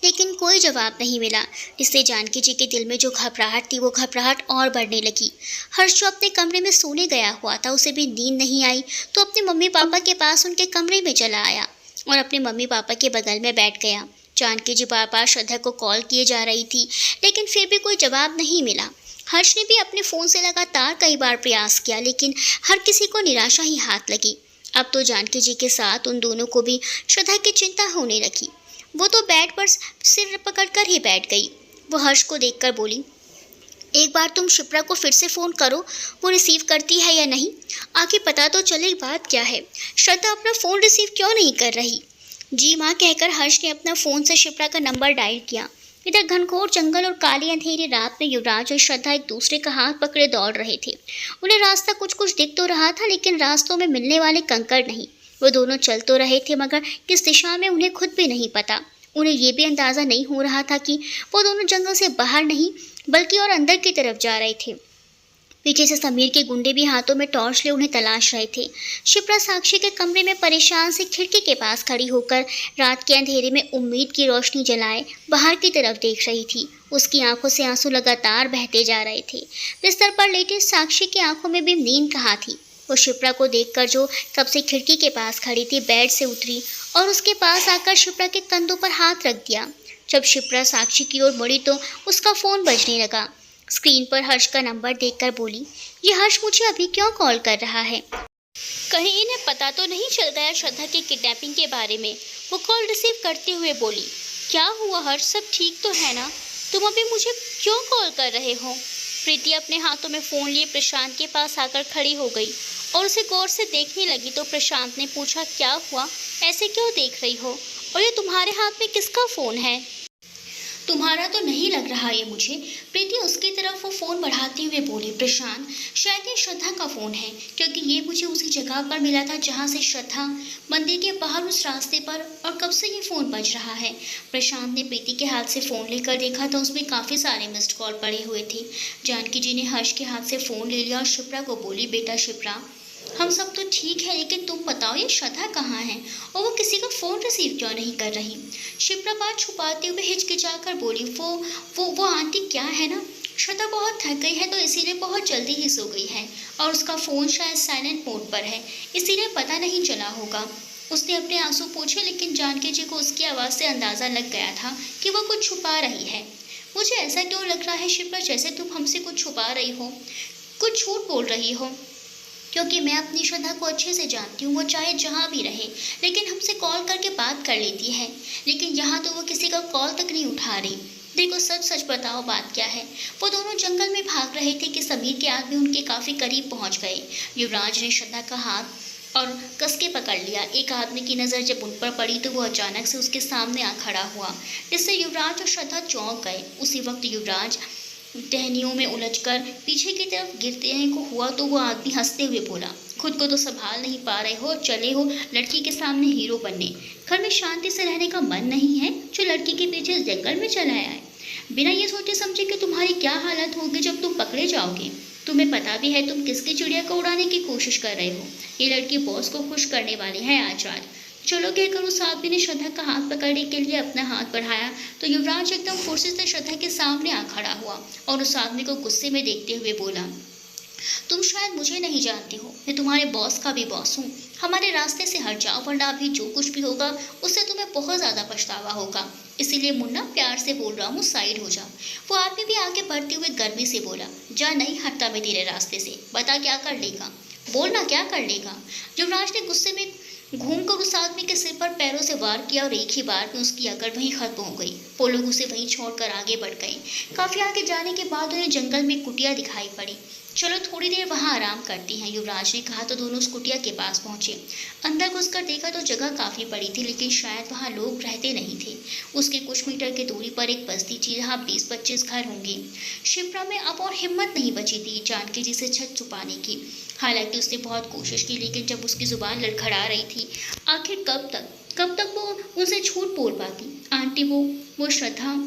लेकिन कोई जवाब नहीं मिला। इससे जानकी जी के दिल में जो घबराहट थी वो घबराहट और बढ़ने लगी। हर्ष जो अपने कमरे में सोने गया हुआ था, उसे भी नींद नहीं आई तो अपने मम्मी पापा के पास उनके कमरे में चला आया और अपने मम्मी पापा के बगल में बैठ गया। जानकी जी बार बार श्रद्धा को कॉल किए जा रही थी, लेकिन फिर भी कोई जवाब नहीं मिला। हर्ष ने भी अपने फ़ोन से लगातार कई बार प्रयास किया, लेकिन हर किसी को निराशा ही हाथ लगी। अब तो जानकी जी के साथ उन दोनों को भी श्रद्धा की चिंता होने लगी। वो तो बेड पर सिर पकड़कर ही बैठ गई। वो हर्ष को देखकर बोली, एक बार तुम शिप्रा को फिर से फ़ोन करो, वो रिसीव करती है या नहीं, आखिर पता तो चले बात क्या है। श्रद्धा अपना फ़ोन रिसीव क्यों नहीं कर रही? जी माँ, कहकर हर्ष ने अपना फ़ोन से शिप्रा का नंबर डायल किया। इधर घनघोर जंगल और काली अंधेरी रात में युवराज और श्रद्धा एक दूसरे का हाथ पकड़े दौड़ रहे थे। उन्हें रास्ता कुछ कुछ दिख तो रहा था, लेकिन रास्तों में मिलने वाले कंकड़ नहीं। वो दोनों चल तो रहे थे, मगर किस दिशा में उन्हें खुद भी नहीं पता। उन्हें ये भी अंदाज़ा नहीं हो रहा था कि वो दोनों जंगल से बाहर नहीं बल्कि और अंदर की तरफ जा रहे थे। पीछे से समीर के गुंडे भी हाथों में टॉर्च ले उन्हें तलाश रहे थे। शिप्रा साक्षी के कमरे में परेशान से खिड़की के पास खड़ी होकर रात के अंधेरे में उम्मीद की रोशनी जलाए बाहर की तरफ देख रही थी। उसकी आंखों से आंसू लगातार बहते जा रहे थे। बिस्तर पर लेटे साक्षी की आंखों में भी नींद कहाँ थी। वो शिप्रा को देखकर जो तब से खिड़की के पास खड़ी थी, बेड से उतरी और उसके पास आकर शिप्रा के कंधों पर हाथ रख दिया। जब शिप्रा साक्षी की ओर मुड़ी तो उसका फ़ोन बजने लगा। स्क्रीन पर हर्ष का नंबर देखकर बोली, ये हर्ष मुझे अभी क्यों कॉल कर रहा है? कहीं इन्हें पता तो नहीं चल गया श्रद्धा की किडनैपिंग के बारे में? वो कॉल रिसीव करते हुए बोली, क्या हुआ हर्ष, सब ठीक तो है ना? तुम अभी मुझे क्यों कॉल कर रहे हो? प्रीति अपने हाथों में फ़ोन लिए प्रशांत के पास आकर खड़ी हो गई और उसे गौर से देखने लगी तो प्रशांत ने पूछा, क्या हुआ, ऐसे क्यों देख रही हो? और ये तुम्हारे हाथ में किसका फ़ोन है? तुम्हारा तो नहीं लग रहा ये मुझे। प्रीति उसकी तरफ वो फ़ोन बढ़ाते हुए बोली, प्रशांत, शायद ये श्रद्धा का फ़ोन है, क्योंकि ये मुझे उसी जगह पर मिला था जहाँ से श्रद्धा मंदिर के बाहर उस रास्ते पर, और कब से ये फ़ोन बज रहा है। प्रशांत ने प्रीति के हाथ से फ़ोन लेकर देखा तो उसमें काफ़ी सारे मिस्ड कॉल पड़े हुए थे। जानकी जी ने हर्ष के हाथ से फ़ोन ले लिया और शिप्रा को बोली, बेटा शिप्रा, हम सब तो ठीक है, लेकिन तुम बताओ ये श्रद्धा कहाँ है और वो किसी का फ़ोन रिसीव क्यों नहीं कर रही? शिप्रा बात छुपाते हुए हिचकिचाकर बोली, वो आंटी क्या है ना, श्रद्धा बहुत थक गई है तो इसीलिए बहुत जल्दी ही सो गई है और उसका फ़ोन शायद साइलेंट मोड पर है, इसीलिए पता नहीं चला होगा। उसने अपने आंसू पोंछे, लेकिन जानकी जी को उसकी आवाज़ से अंदाज़ा लग गया था कि वह कुछ छुपा रही है। मुझे ऐसा क्यों लग रहा है शिप्रा, जैसे तुम हमसे कुछ छुपा रही हो, कुछ झूठ बोल रही हो, क्योंकि मैं अपनी श्रद्धा को अच्छे से जानती हूँ। वो चाहे जहाँ भी रहे, लेकिन हमसे कॉल करके बात कर लेती है, लेकिन यहाँ तो वो किसी का कॉल तक नहीं उठा रही। देखो सच सच बताओ बात क्या है? वो दोनों जंगल में भाग रहे थे कि समीर के आदमी उनके काफ़ी करीब पहुँच गए। युवराज ने श्रद्धा का हाथ और कस के पकड़ लिया। एक आदमी की नज़र जब उन पर पड़ी तो वो अचानक से उसके सामने आ खड़ा हुआ, जिससे युवराज और श्रद्धा चौंक गए। उसी वक्त युवराज टहनियों में उलझकर पीछे की तरफ गिरते को हुआ तो वो आदमी हंसते हुए बोला, खुद को तो संभाल नहीं पा रहे हो, चले हो लड़की के सामने हीरो बनने। घर में शांति से रहने का मन नहीं है जो लड़की के पीछे जंगल में चला आए, बिना ये सोचे समझे कि तुम्हारी क्या हालत होगी जब तुम पकड़े जाओगे। तुम्हें पता भी है तुम किसकी चिड़िया को उड़ाने की कोशिश कर रहे हो। ये लड़की बॉस को खुश करने वाली है आज रात। चलो कहकर उस आदमी ने श्रद्धा का हाथ पकड़ने के लिए अपना हाथ बढ़ाया तो युवराज एकदम फुर्ती से श्रद्धा के सामने आ खड़ा हुआ और उस आदमी को गुस्से में देखते हुए बोला, तुम शायद मुझे नहीं जानते हो, मैं तुम्हारे बॉस का भी बॉस हूँ। हमारे रास्ते से हट जाओ, वरना अभी जो कुछ भी होगा उससे तुम्हें बहुत ज़्यादा पछतावा होगा। इसीलिए मुन्ना, प्यार से बोल रहा हूँ, साइड हो जा। वो आदमी भी आगे बढ़ते हुए गर्मी से बोला, जा, नहीं हटता मैं तेरे रास्ते से, बता क्या कर लेगा, बोलना क्या कर लेगा। युवराज ने गुस्से में घूमकर उस आदमी के सिर पर पैरों से वार किया और एक ही बार में उसकी अकड़ वहीं खत्म हो गई। वो लोग उसे वहीं छोड़कर आगे बढ़ गए। काफी आगे जाने के बाद उन्हें जंगल में कुटिया दिखाई पड़ी। चलो थोड़ी देर वहां आराम करती हैं, युवराज ने कहा तो दोनों उस कुटिया के पास पहुंचे। अंदर घुसकर देखा तो जगह काफी बड़ी थी, लेकिन शायद वहां लोग रहते नहीं थे। उसके कुछ मीटर की दूरी पर एक बस्ती थी जहाँ 20-25 घर होंगे। शिप्रा में अब और हिम्मत नहीं बची थी जानकी जी से छत छुपाने की। हालांकि उसने बहुत कोशिश की, लेकिन जब उसकी जुबान लड़खड़ा रही थी, आखिर कब तक वो उनसे झूठ बोल पाती। आंटी वो श्रद्धा।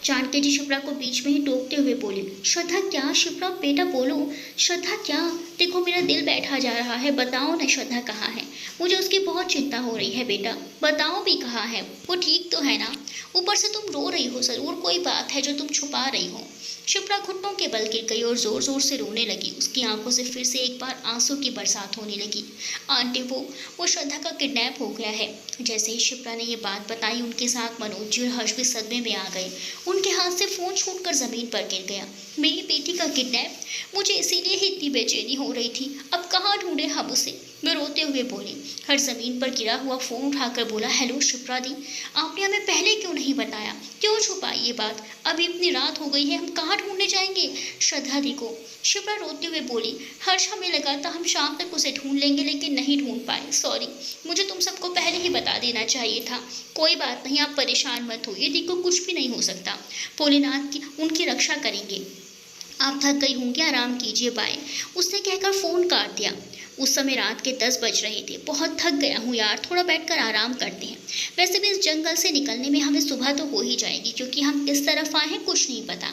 जानकी जी शिप्रा को बीच में ही टोकते हुए बोले, श्रद्धा क्या? शिप्रा बेटा बोलो, श्रद्धा क्या? देखो मेरा दिल बैठा जा रहा है, बताओ ना श्रद्धा कहाँ है? मुझे उसकी बहुत चिंता हो रही है बेटा, बताओ भी कहाँ है? वो ठीक तो है ना? ऊपर से तुम रो रही हो, जरूर कोई बात है जो तुम छुपा रही हो। शिप्रा घुटनों के बल गिर गई और जोर जोर से रोने लगी। उसकी आंखों से फिर से एक बार आंसू की बरसात होने लगी। आंटी वो श्रद्धा का किडनैप हो गया है। जैसे ही शिप्रा ने ये बात बताई, उनके साथ मनोज जी और हर्ष भी सदमे में आ गए। उनके हाथ से फोन छूटकर जमीन पर गिर गया। मेरी बेटी का किडनैप? मुझे इसीलिए ही इतनी बेचैनी हो रही थी। अब कहाँ ढूंढे हम उसे? वे रोते हुए बोली। हर जमीन पर गिरा हुआ फोन उठाकर बोला, हेलो शिप्रा दी, आपने हमें पहले क्यों नहीं बताया? क्यों छुपाई ये बात? अभी इतनी रात हो गई है, हम कहाँ ढूंढने जाएंगे श्रद्धा दी को? शिप्रा रोते हुए बोली, हर्ष हमें लगा था हम शाम तक उसे ढूंढ लेंगे, लेकिन नहीं ढूंढ पाए। सॉरी, मुझे तुम सबको पहले ही बता देना चाहिए था। कोई बात नहीं, आप परेशान मत होइए, दी को कुछ भी नहीं हो सकता। भोलेनाथ की उनकी रक्षा करेंगे। आप थक गई होंगी, आराम कीजिए, बाय। उसने कहकर फोन काट दिया। उस समय रात के 10 बज रहे थे। बहुत थक गया हूँ यार, थोड़ा बैठकर आराम करते हैं। वैसे भी इस जंगल से निकलने में हमें सुबह तो हो ही जाएगी, क्योंकि हम किस तरफ आए हैं कुछ नहीं पता।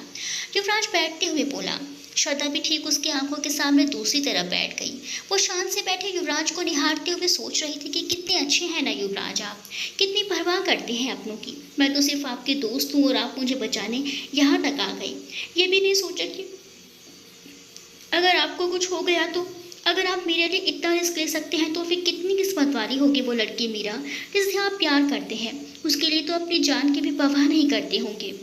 युवराज बैठते हुए बोला। श्रद्धा भी ठीक उसकी आंखों के सामने दूसरी तरफ बैठ गई। वो शान से बैठे युवराज को निहारते हुए सोच रही थी कि कितने अच्छे हैं ना युवराज आप, कितनी परवाह करते हैं अपनों की। मैं तो सिर्फ आपके दोस्त हूँ और आप मुझे बचाने यहाँ तक आ गई। ये भी नहीं सोचा कि अगर आपको कुछ हो गया तो? अगर आप मेरे लिए इतना रिस्क ले सकते हैं तो फिर कितनी किस्मत वाली होगी वो लड़की मीरा, जिससे आप प्यार करते हैं। उसके लिए तो अपनी जान की भी परवाह नहीं करते होंगे।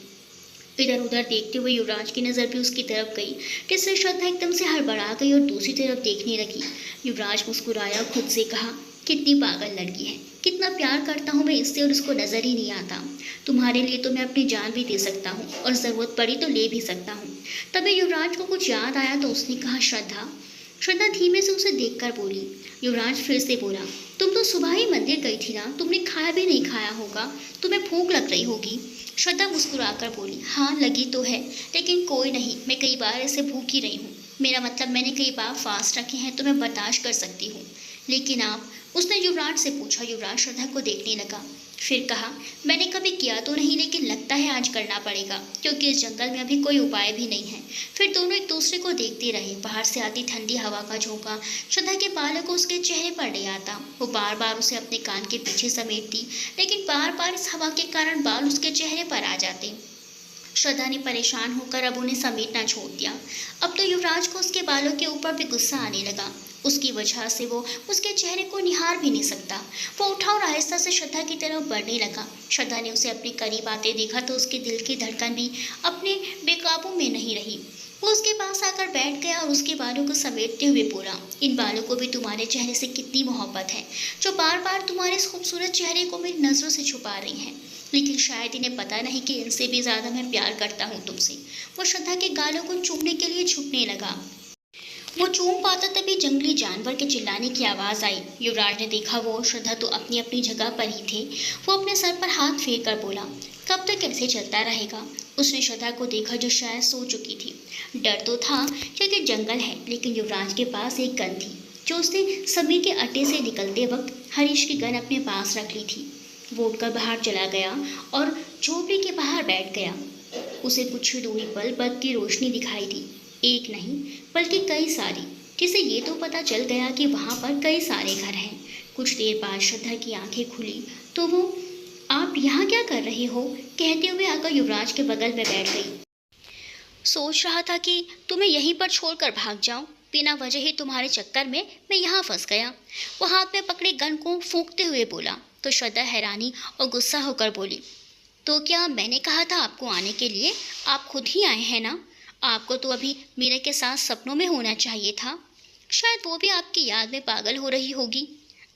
इधर उधर देखते हुए युवराज की नज़र भी उसकी तरफ गई, जिससे श्रद्धा एकदम से हड़बड़ा गई और दूसरी तरफ देखने लगी। युवराज मुस्कुराया, खुद से कहा, कितनी पागल लड़की है, कितना प्यार करता हूँ मैं इससे और उसको नज़र ही नहीं आता। तुम्हारे लिए तो मैं अपनी जान भी दे सकता हूँ और ज़रूरत पड़ी तो ले भी सकता हूँ। तभी युवराज को कुछ याद आया तो उसने कहा, श्रद्धा। श्रद्धा धीमे से उसे देखकर बोली। युवराज फिर से बोला, तुम तो सुबह ही मंदिर गई थी ना, तुमने खाया भी नहीं खाया होगा, तुम्हें भूख लग रही होगी। श्रद्धा मुस्कुराकर बोली, हाँ लगी तो है, लेकिन कोई नहीं, मैं कई बार ऐसे भूखी रही हूँ। मेरा मतलब मैंने कई बार फास्ट रखे हैं तो मैं बर्दाश्त कर सकती हूँ, लेकिन आप? उसने युवराज से पूछा। युवराज श्रद्धा को देखने लगा, फिर कहा, मैंने कभी किया तो नहीं, लेकिन लगता है आज करना पड़ेगा, क्योंकि इस जंगल में अभी कोई उपाय भी नहीं है। फिर दोनों एक दूसरे को देखते रहे। बाहर से आती ठंडी हवा का झोंका श्रद्धा के बालों को उसके चेहरे पर ले आता। वो बार बार उसे अपने कान के पीछे समेटती, लेकिन बार बार इस हवा के कारण बाल उसके चेहरे पर आ जाते। श्रद्धा ने परेशान होकर अब उन्हें समेटना छोड़ दिया। अब तो युवराज को उसके बालों के ऊपर भी गुस्सा आने लगा। उसकी वजह से वो उसके चेहरे को निहार भी नहीं सकता। वो उठा और आहिस्ता से श्रद्धा की तरफ बढ़ने लगा। श्रद्धा ने उसे अपने करीब आते देखा तो उसके दिल की धड़कन भी अपने बेकाबू में नहीं रही। वो उसके पास आकर बैठ गया और उसके बालों को समेटते हुए बोला, इन बालों को भी तुम्हारे चेहरे से कितनी मोहब्बत है, जो बार बार तुम्हारे इस खूबसूरत चेहरे को मेरी नज़रों से छुपा रही हैं। लेकिन शायद इन्हें पता नहीं कि इनसे भी ज़्यादा मैं प्यार करता हूँ तुमसे। वो श्रद्धा के गालों को चूमने के लिए झुकने लगा। वो चूम पाता तभी जंगली जानवर के चिल्लाने की आवाज़ आई। युवराज ने देखा वो और श्रद्धा तो अपनी अपनी जगह पर ही थे। वो अपने सर पर हाथ फेर कर बोला, कब तक ऐसे चलता रहेगा? उसने श्रद्धा को देखा जो शायद सो चुकी थी। डर तो था क्योंकि जंगल है, लेकिन युवराज के पास एक गन थी जो उसने सभी के अड्डे से निकलते वक्त हरीश की गन अपने पास रख ली थी। वो उठकर बाहर चला गया और झोपड़ी के बाहर बैठ गया। उसे कुछ ही दूरी पर बल्ब की रोशनी दिखाई दी, एक नहीं बल्कि कई सारी, जिसे ये तो पता चल गया कि वहाँ पर कई सारे घर हैं। कुछ देर बाद श्रद्धा की आंखें खुली तो वो, आप यहाँ क्या कर रहे हो? कहते हुए आकर युवराज के बगल में बैठ गई। सोच रहा था कि तुम्हें यहीं पर छोड़कर भाग जाऊं, बिना वजह ही तुम्हारे चक्कर में मैं यहाँ फंस गया। वो हाथ में पकड़े गन को फूंकते हुए बोला। तो श्रद्धा हैरानी और गुस्सा होकर बोली, तो क्या मैंने कहा था आपको आने के लिए? आप खुद ही आए हैं ना? आपको तो अभी मीरा के साथ सपनों में होना चाहिए था। शायद वो भी आपकी याद में पागल हो रही होगी।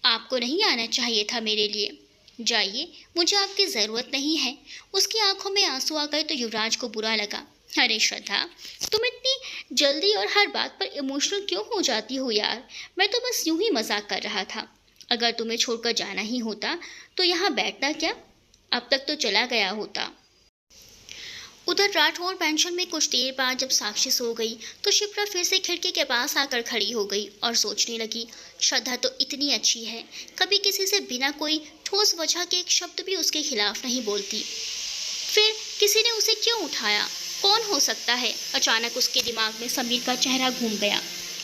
आपको नहीं आना चाहिए था मेरे लिए। जाइए, मुझे आपकी ज़रूरत नहीं है। उसकी आंखों में आंसू आ गए तो युवराज को बुरा लगा। अरे श्रद्धा, तुम इतनी जल्दी और हर बात पर इमोशनल क्यों हो जाती हो यार? मैं तो बस यूं ही मजाक कर रहा था। अगर तुम्हें छोड़कर जाना ही होता तो यहाँ बैठता क्या? अब तक तो चला गया होता। उधर राठौर पेंशन में कुछ देर बाद जब साक्षी सो गई तो शिप्रा फिर से खिड़की के पास आकर खड़ी हो गई और सोचने लगी, श्रद्धा तो इतनी अच्छी है, कभी किसी से बिना कोई ठोस वजह के एक शब्द भी उसके खिलाफ नहीं बोलती। फिर किसी ने उसे क्यों उठाया? कौन हो सकता है? अचानक उसके दिमाग में समीर का चेहरा घूम गया।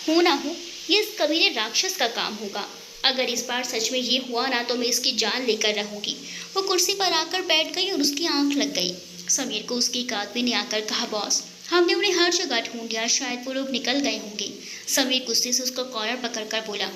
हो ना हो ये इस कमीने राक्षस का काम होगा। अगर इस बार सच में ये हुआ ना तो मैं इसकी जान लेकर रहूंगी। वो कुर्सी पर आकर बैठ गई और उसकी आंख लग गई। समीर को उसके एक आदमी ने आकर कहा, बॉस हमने उन्हें हर जगह ढूंढ लिया, शायद वो लोग निकल गए होंगे। समीर गुस्से से उसका कॉलर पकड़कर बोला,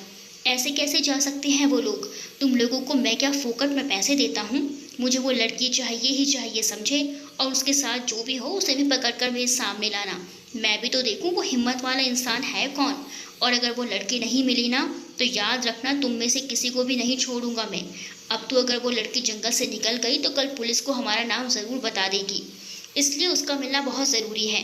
ऐसे कैसे जा सकते हैं वो लोग? तुम लोगों को मैं क्या फोकट में पैसे देता हूँ? मुझे वो लड़की चाहिए ही चाहिए, समझे? और उसके साथ जो भी हो उसे भी पकड़कर मेरे सामने लाना। मैं भी तो देखूँ वो हिम्मत वाला इंसान है कौन। और अगर वो लड़की नहीं मिली ना तो याद रखना तुम में से किसी को भी नहीं छोड़ूंगा मैं। अब तो अगर वो लड़की जंगल से निकल गई तो कल पुलिस को हमारा नाम ज़रूर बता देगी, इसलिए उसका मिलना बहुत ज़रूरी है।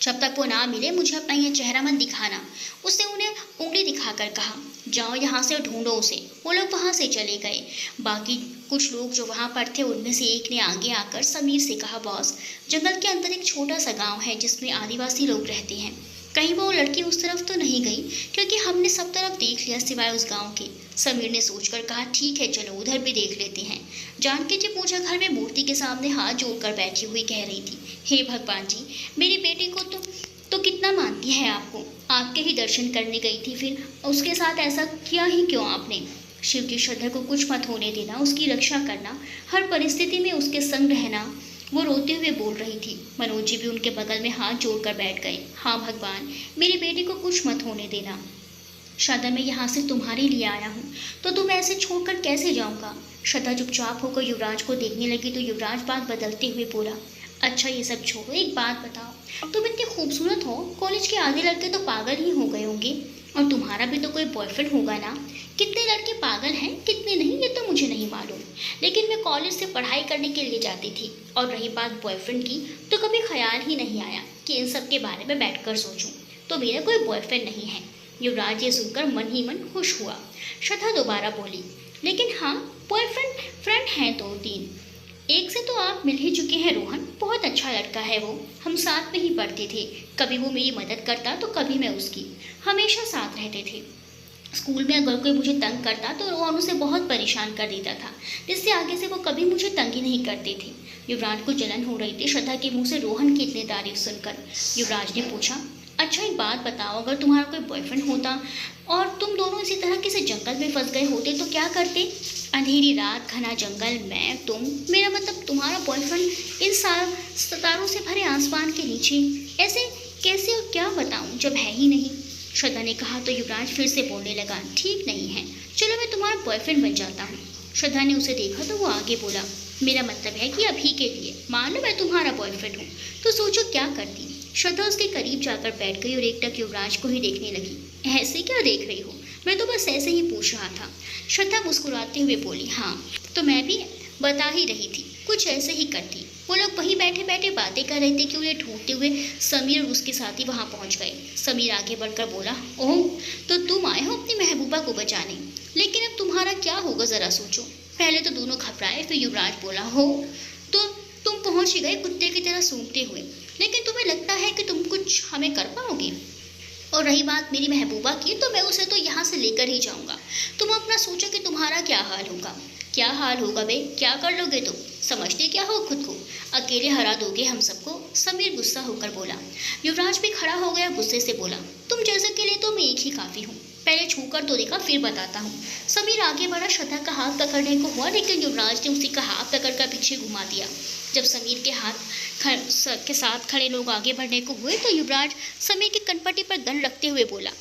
जब तक वो ना मिले मुझे अपना यह चेहरा मत दिखाना। उसने उन्हें उंगली दिखाकर कहा, जाओ यहाँ से ढूंढो उसे। वो लोग वहाँ से चले गए। बाकी कुछ लोग जो वहाँ पर थे उनमें से एक ने आगे आकर समीर से कहा, बॉस जंगल के अंदर एक छोटा सा गांव है जिसमें आदिवासी लोग रहते हैं। कहीं वो लड़की उस तरफ तो नहीं गई? क्योंकि हमने सब तरफ देख लिया सिवाय उस गांव के। समीर ने सोचकर कहा, ठीक है चलो उधर भी देख लेते हैं। जानकी जी पूजा घर में मूर्ति के सामने हाथ जोड़कर बैठी हुई कह रही थी, हे भगवान जी, मेरी बेटी को तो कितना मानती है आपको। आपके ही दर्शन करने गई थी, फिर उसके साथ ऐसा किया ही क्यों आपने? शिव की श्रद्धा को कुछ मत होने देना, उसकी रक्षा करना, हर परिस्थिति में उसके संग रहना। वो रोते हुए बोल रही थी। मनोज जी भी उनके बगल में हाथ जोड़कर बैठ गए। हाँ भगवान, मेरी बेटी को कुछ मत होने देना। श्रद्धा मैं यहाँ से तुम्हारे लिए आया हूँ, तो तुम ऐसे छोड़कर कैसे जाऊँगा? श्रद्धा चुपचाप होकर युवराज को देखने लगी तो युवराज बात बदलते हुए बोला, अच्छा ये सब छोड़ो, एक बात बताओ, तुम इतनी खूबसूरत हो, कॉलेज के आधे लड़के तो पागल ही हो गए होंगे, और तुम्हारा भी तो कोई बॉयफ्रेंड होगा ना? कितने लड़के पागल हैं कितने नहीं ये तो मुझे नहीं मालूम, लेकिन मैं कॉलेज से पढ़ाई करने के लिए जाती थी। और रही बात बॉयफ्रेंड की, तो कभी ख्याल ही नहीं आया कि इन सब के बारे में बैठकर सोचूं। तो मेरा कोई बॉयफ्रेंड नहीं है। युवराज ये सुनकर मन ही मन खुश हुआ। श्रद्धा दोबारा बोली, लेकिन हाँ बॉयफ्रेंड फ्रेंड हैं दो तीन। एक से तो आप मिल ही चुके हैं रोहन, बहुत अच्छा लड़का है वो, हम साथ में ही पढ़ते थे, कभी वो मेरी मदद करता तो कभी मैं उसकी, हमेशा साथ रहते थे। स्कूल में अगर कोई मुझे तंग करता तो रोहन उसे बहुत परेशान कर देता था, जिससे आगे से वो कभी मुझे तंग ही नहीं करते थे। युवराज को जलन हो रही थी श्रद्धा के मुंह से रोहन की इतनी तारीफ सुनकर। युवराज ने पूछा, अच्छा एक बात बताओ, अगर तुम्हारा कोई बॉयफ्रेंड होता और तुम दोनों इसी तरह किसी जंगल में फंस गए होते तो क्या करते? अंधेरी रात, घना जंगल, मैं, तुम, मेरा मतलब तुम्हारा बॉयफ्रेंड, इन सितारों से भरे आसमान के नीचे, ऐसे कैसे और क्या बताऊं जब है ही नहीं? श्रद्धा ने कहा तो युवराज फिर से बोलने लगा, ठीक नहीं है, चलो मैं तुम्हारा बॉयफ्रेंड बन जाता हूँ। श्रद्धा ने उसे देखा तो वो आगे बोला, मेरा मतलब है कि अभी के लिए, मान लो मैं तुम्हारा बॉयफ्रेंड हूँ तो सोचो क्या करती? श्रद्धा उसके करीब जाकर बैठ गई और एकटक युवराज को ही देखने लगी। ऐसे क्या देख रही हो? मैं तो बस ऐसे ही पूछ रहा था। श्रद्धा मुस्कुराते हुए बोली, हाँ तो मैं भी बता ही रही थी, कुछ ऐसे ही करती। वो लोग वहीं बैठे बैठे बातें कर रहे थे कि उन्हें ढूंढते हुए समीर और उसके साथी वहाँ पहुँच गए। समीर आगे बढ़कर बोला, ओह तो तुम आए हो अपनी महबूबा को बचाने, लेकिन अब तुम्हारा क्या होगा ज़रा सोचो। पहले तो दोनों घबराए, फिर युवराज बोला, हो तो तुम पहुँच ही गए कुत्ते की तरह सूंघते हुए, लेकिन तुम्हें लगता है कि तुम कुछ हमें कर पाओगे? और रही बात मेरी महबूबा की, तो मैं उसे तो यहाँ से लेकर ही जाऊँगा। तुम अपना सोचो कि तुम्हारा क्या हाल होगा। क्या हाल होगा बे, क्या कर लोगे तुम? समझते क्या हो खुद को? अकेले हरा दोगे हम सबको? समीर गुस्सा होकर बोला। युवराज भी खड़ा हो गया, गुस्से से बोला, तुम जैसे के लिए तो मैं एक ही काफ़ी हूँ, पहले छूकर तो देखा फिर बताता हूँ। समीर आगे बढ़ा, श्रद्धा का हाथ पकड़ने को हुआ, लेकिन युवराज ने उसी का हाथ पकड़कर पीछे घुमा दिया। जब समीर के हाथ के साथ खड़े लोग आगे बढ़ने को हुए तो युवराज समीर की कनपटी पर दंड रखते हुए बोला,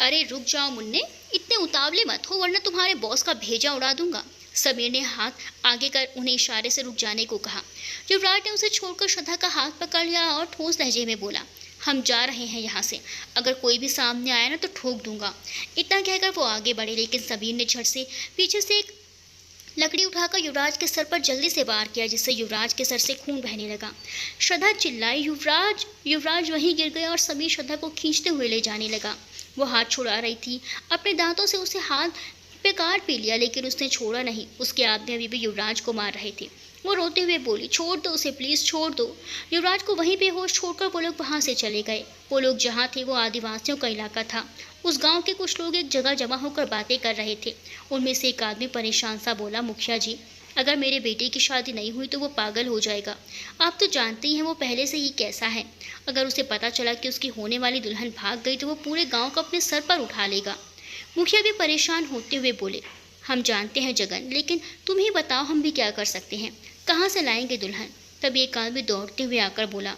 अरे रुक जाओ मुन्ने, इतने उतावले मत हो वरना तुम्हारे बॉस का भेजा उड़ा दूंगा। समीर ने हाथ आगे कर उन्हें इशारे से रुक जाने को कहा। युवराज ने उसे छोड़कर श्रद्धा का हाथ पकड़ लिया और ठोस लहजे में बोला, हम जा रहे हैं यहाँ से, अगर कोई भी सामने आया ना तो ठोक दूंगा। इतना कहकर वो आगे बढ़े, लेकिन समीर ने झट से पीछे से एक लकड़ी उठाकर युवराज के सर पर जल्दी से वार किया, जिससे युवराज के सर से खून बहने लगा। श्रद्धा चिल्लाई, युवराज! युवराज वहीं गिर गया और समीर श्रद्धा को खींचते हुए ले जाने लगा। वो हाथ छुड़ा रही थी, अपने दांतों से उसे हाथ पे काट पी लिया, लेकिन उसने छोड़ा नहीं। उसके आदमी अभी भी युवराज को मार रहे थे। वो रोते हुए बोली, छोड़ दो उसे, प्लीज छोड़ दो। युवराज को वहीं बेहोश छोड़कर वो लोग वहां से चले गए। वो लोग जहाँ थे वो आदिवासियों का इलाका था। उस गांव के कुछ लोग एक जगह जमा होकर बातें कर रहे थे। उनमें से एक आदमी परेशान सा बोला, मुखिया जी, अगर मेरे बेटे की शादी नहीं हुई तो वो पागल हो जाएगा। आप तो जानते ही हैं वो पहले से ही कैसा है। अगर उसे पता चला कि उसकी होने वाली दुल्हन भाग गई तो वो पूरे गांव को अपने सर पर उठा लेगा। मुखिया भी परेशान होते हुए बोले, हम जानते हैं जगन, लेकिन तुम ही बताओ हम भी क्या कर सकते हैं, कहाँ से लाएंगे दुल्हन। तभी एक आदमी दौड़ते हुए आकर बोला,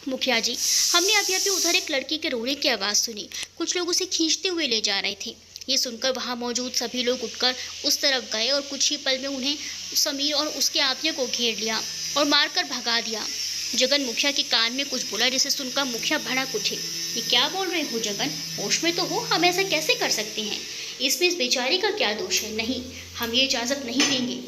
मुखिया जी, हमने अभी अभी उधर एक लड़की के रोने की आवाज़ सुनी। कुछ लोग उसे खींचते हुए ले जा रहे थे। ये सुनकर वहाँ मौजूद सभी लोग उठकर उस तरफ गए और कुछ ही पल में उन्हें समीर और उसके आदमियों को घेर लिया और मारकर भगा दिया। जगन मुखिया के कान में कुछ बोला, जिसे सुनकर मुखिया भड़क उठे। ये क्या बोल रहे हो जगन, होश में तो हो, हम ऐसा कैसे कर सकते हैं? इसमें इस बेचारी का क्या दोष है? नहीं, हम ये इजाज़त नहीं देंगे।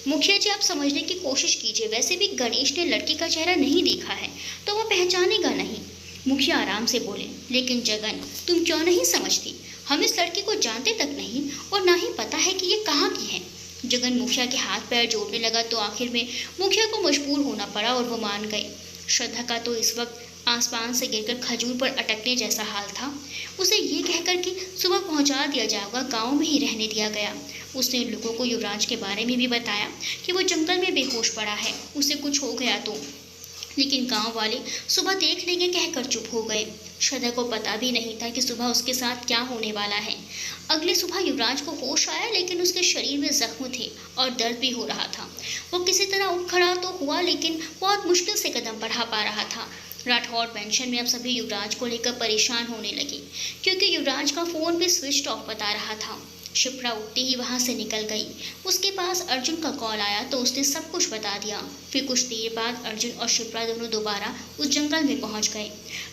मुखिया जी, आप समझने की कोशिश कीजिए। वैसे भी गणेश ने लड़की का चेहरा नहीं देखा है तो वो पहचानेगा नहीं। मुखिया आराम से बोले, लेकिन जगन, तुम क्यों नहीं समझती? हम इस लड़की को जानते तक नहीं और ना ही पता है कि ये कहाँ की है। जगन मुखिया के हाथ पैर जोड़ने लगा तो आखिर में मुखिया को मजबूर होना पड़ा और वो मान गए। श्रद्धा का तो इस वक्त आसमान से गिरकर खजूर पर अटकने जैसा हाल था। उसे ये कहकर कि सुबह पहुंचा दिया जाएगा, गांव में ही रहने दिया गया। उसने लोगों को युवराज के बारे में भी बताया कि वो जंगल में बेहोश पड़ा है, उसे कुछ हो गया तो। लेकिन गांव वाले सुबह देख लेंगे कहकर चुप हो गए। श्रद्धा को पता भी नहीं था कि सुबह उसके साथ क्या होने वाला है। अगली सुबह युवराज को होश आया, लेकिन उसके शरीर में जख्म थे और दर्द भी हो रहा था। वो किसी तरह उठ खड़ा तो हुआ, लेकिन बहुत मुश्किल से कदम बढ़ा पा रहा था। राठौड़ पेंशन में अब सभी युवराज को लेकर परेशान होने लगे, क्योंकि युवराज का फ़ोन भी स्विच ऑफ बता रहा था। शिप्रा उठते ही वहां से निकल गई। उसके पास अर्जुन का कॉल आया तो उसने सब कुछ बता दिया। फिर कुछ देर बाद अर्जुन और शिप्रा दोनों दोबारा उस जंगल में पहुंच गए।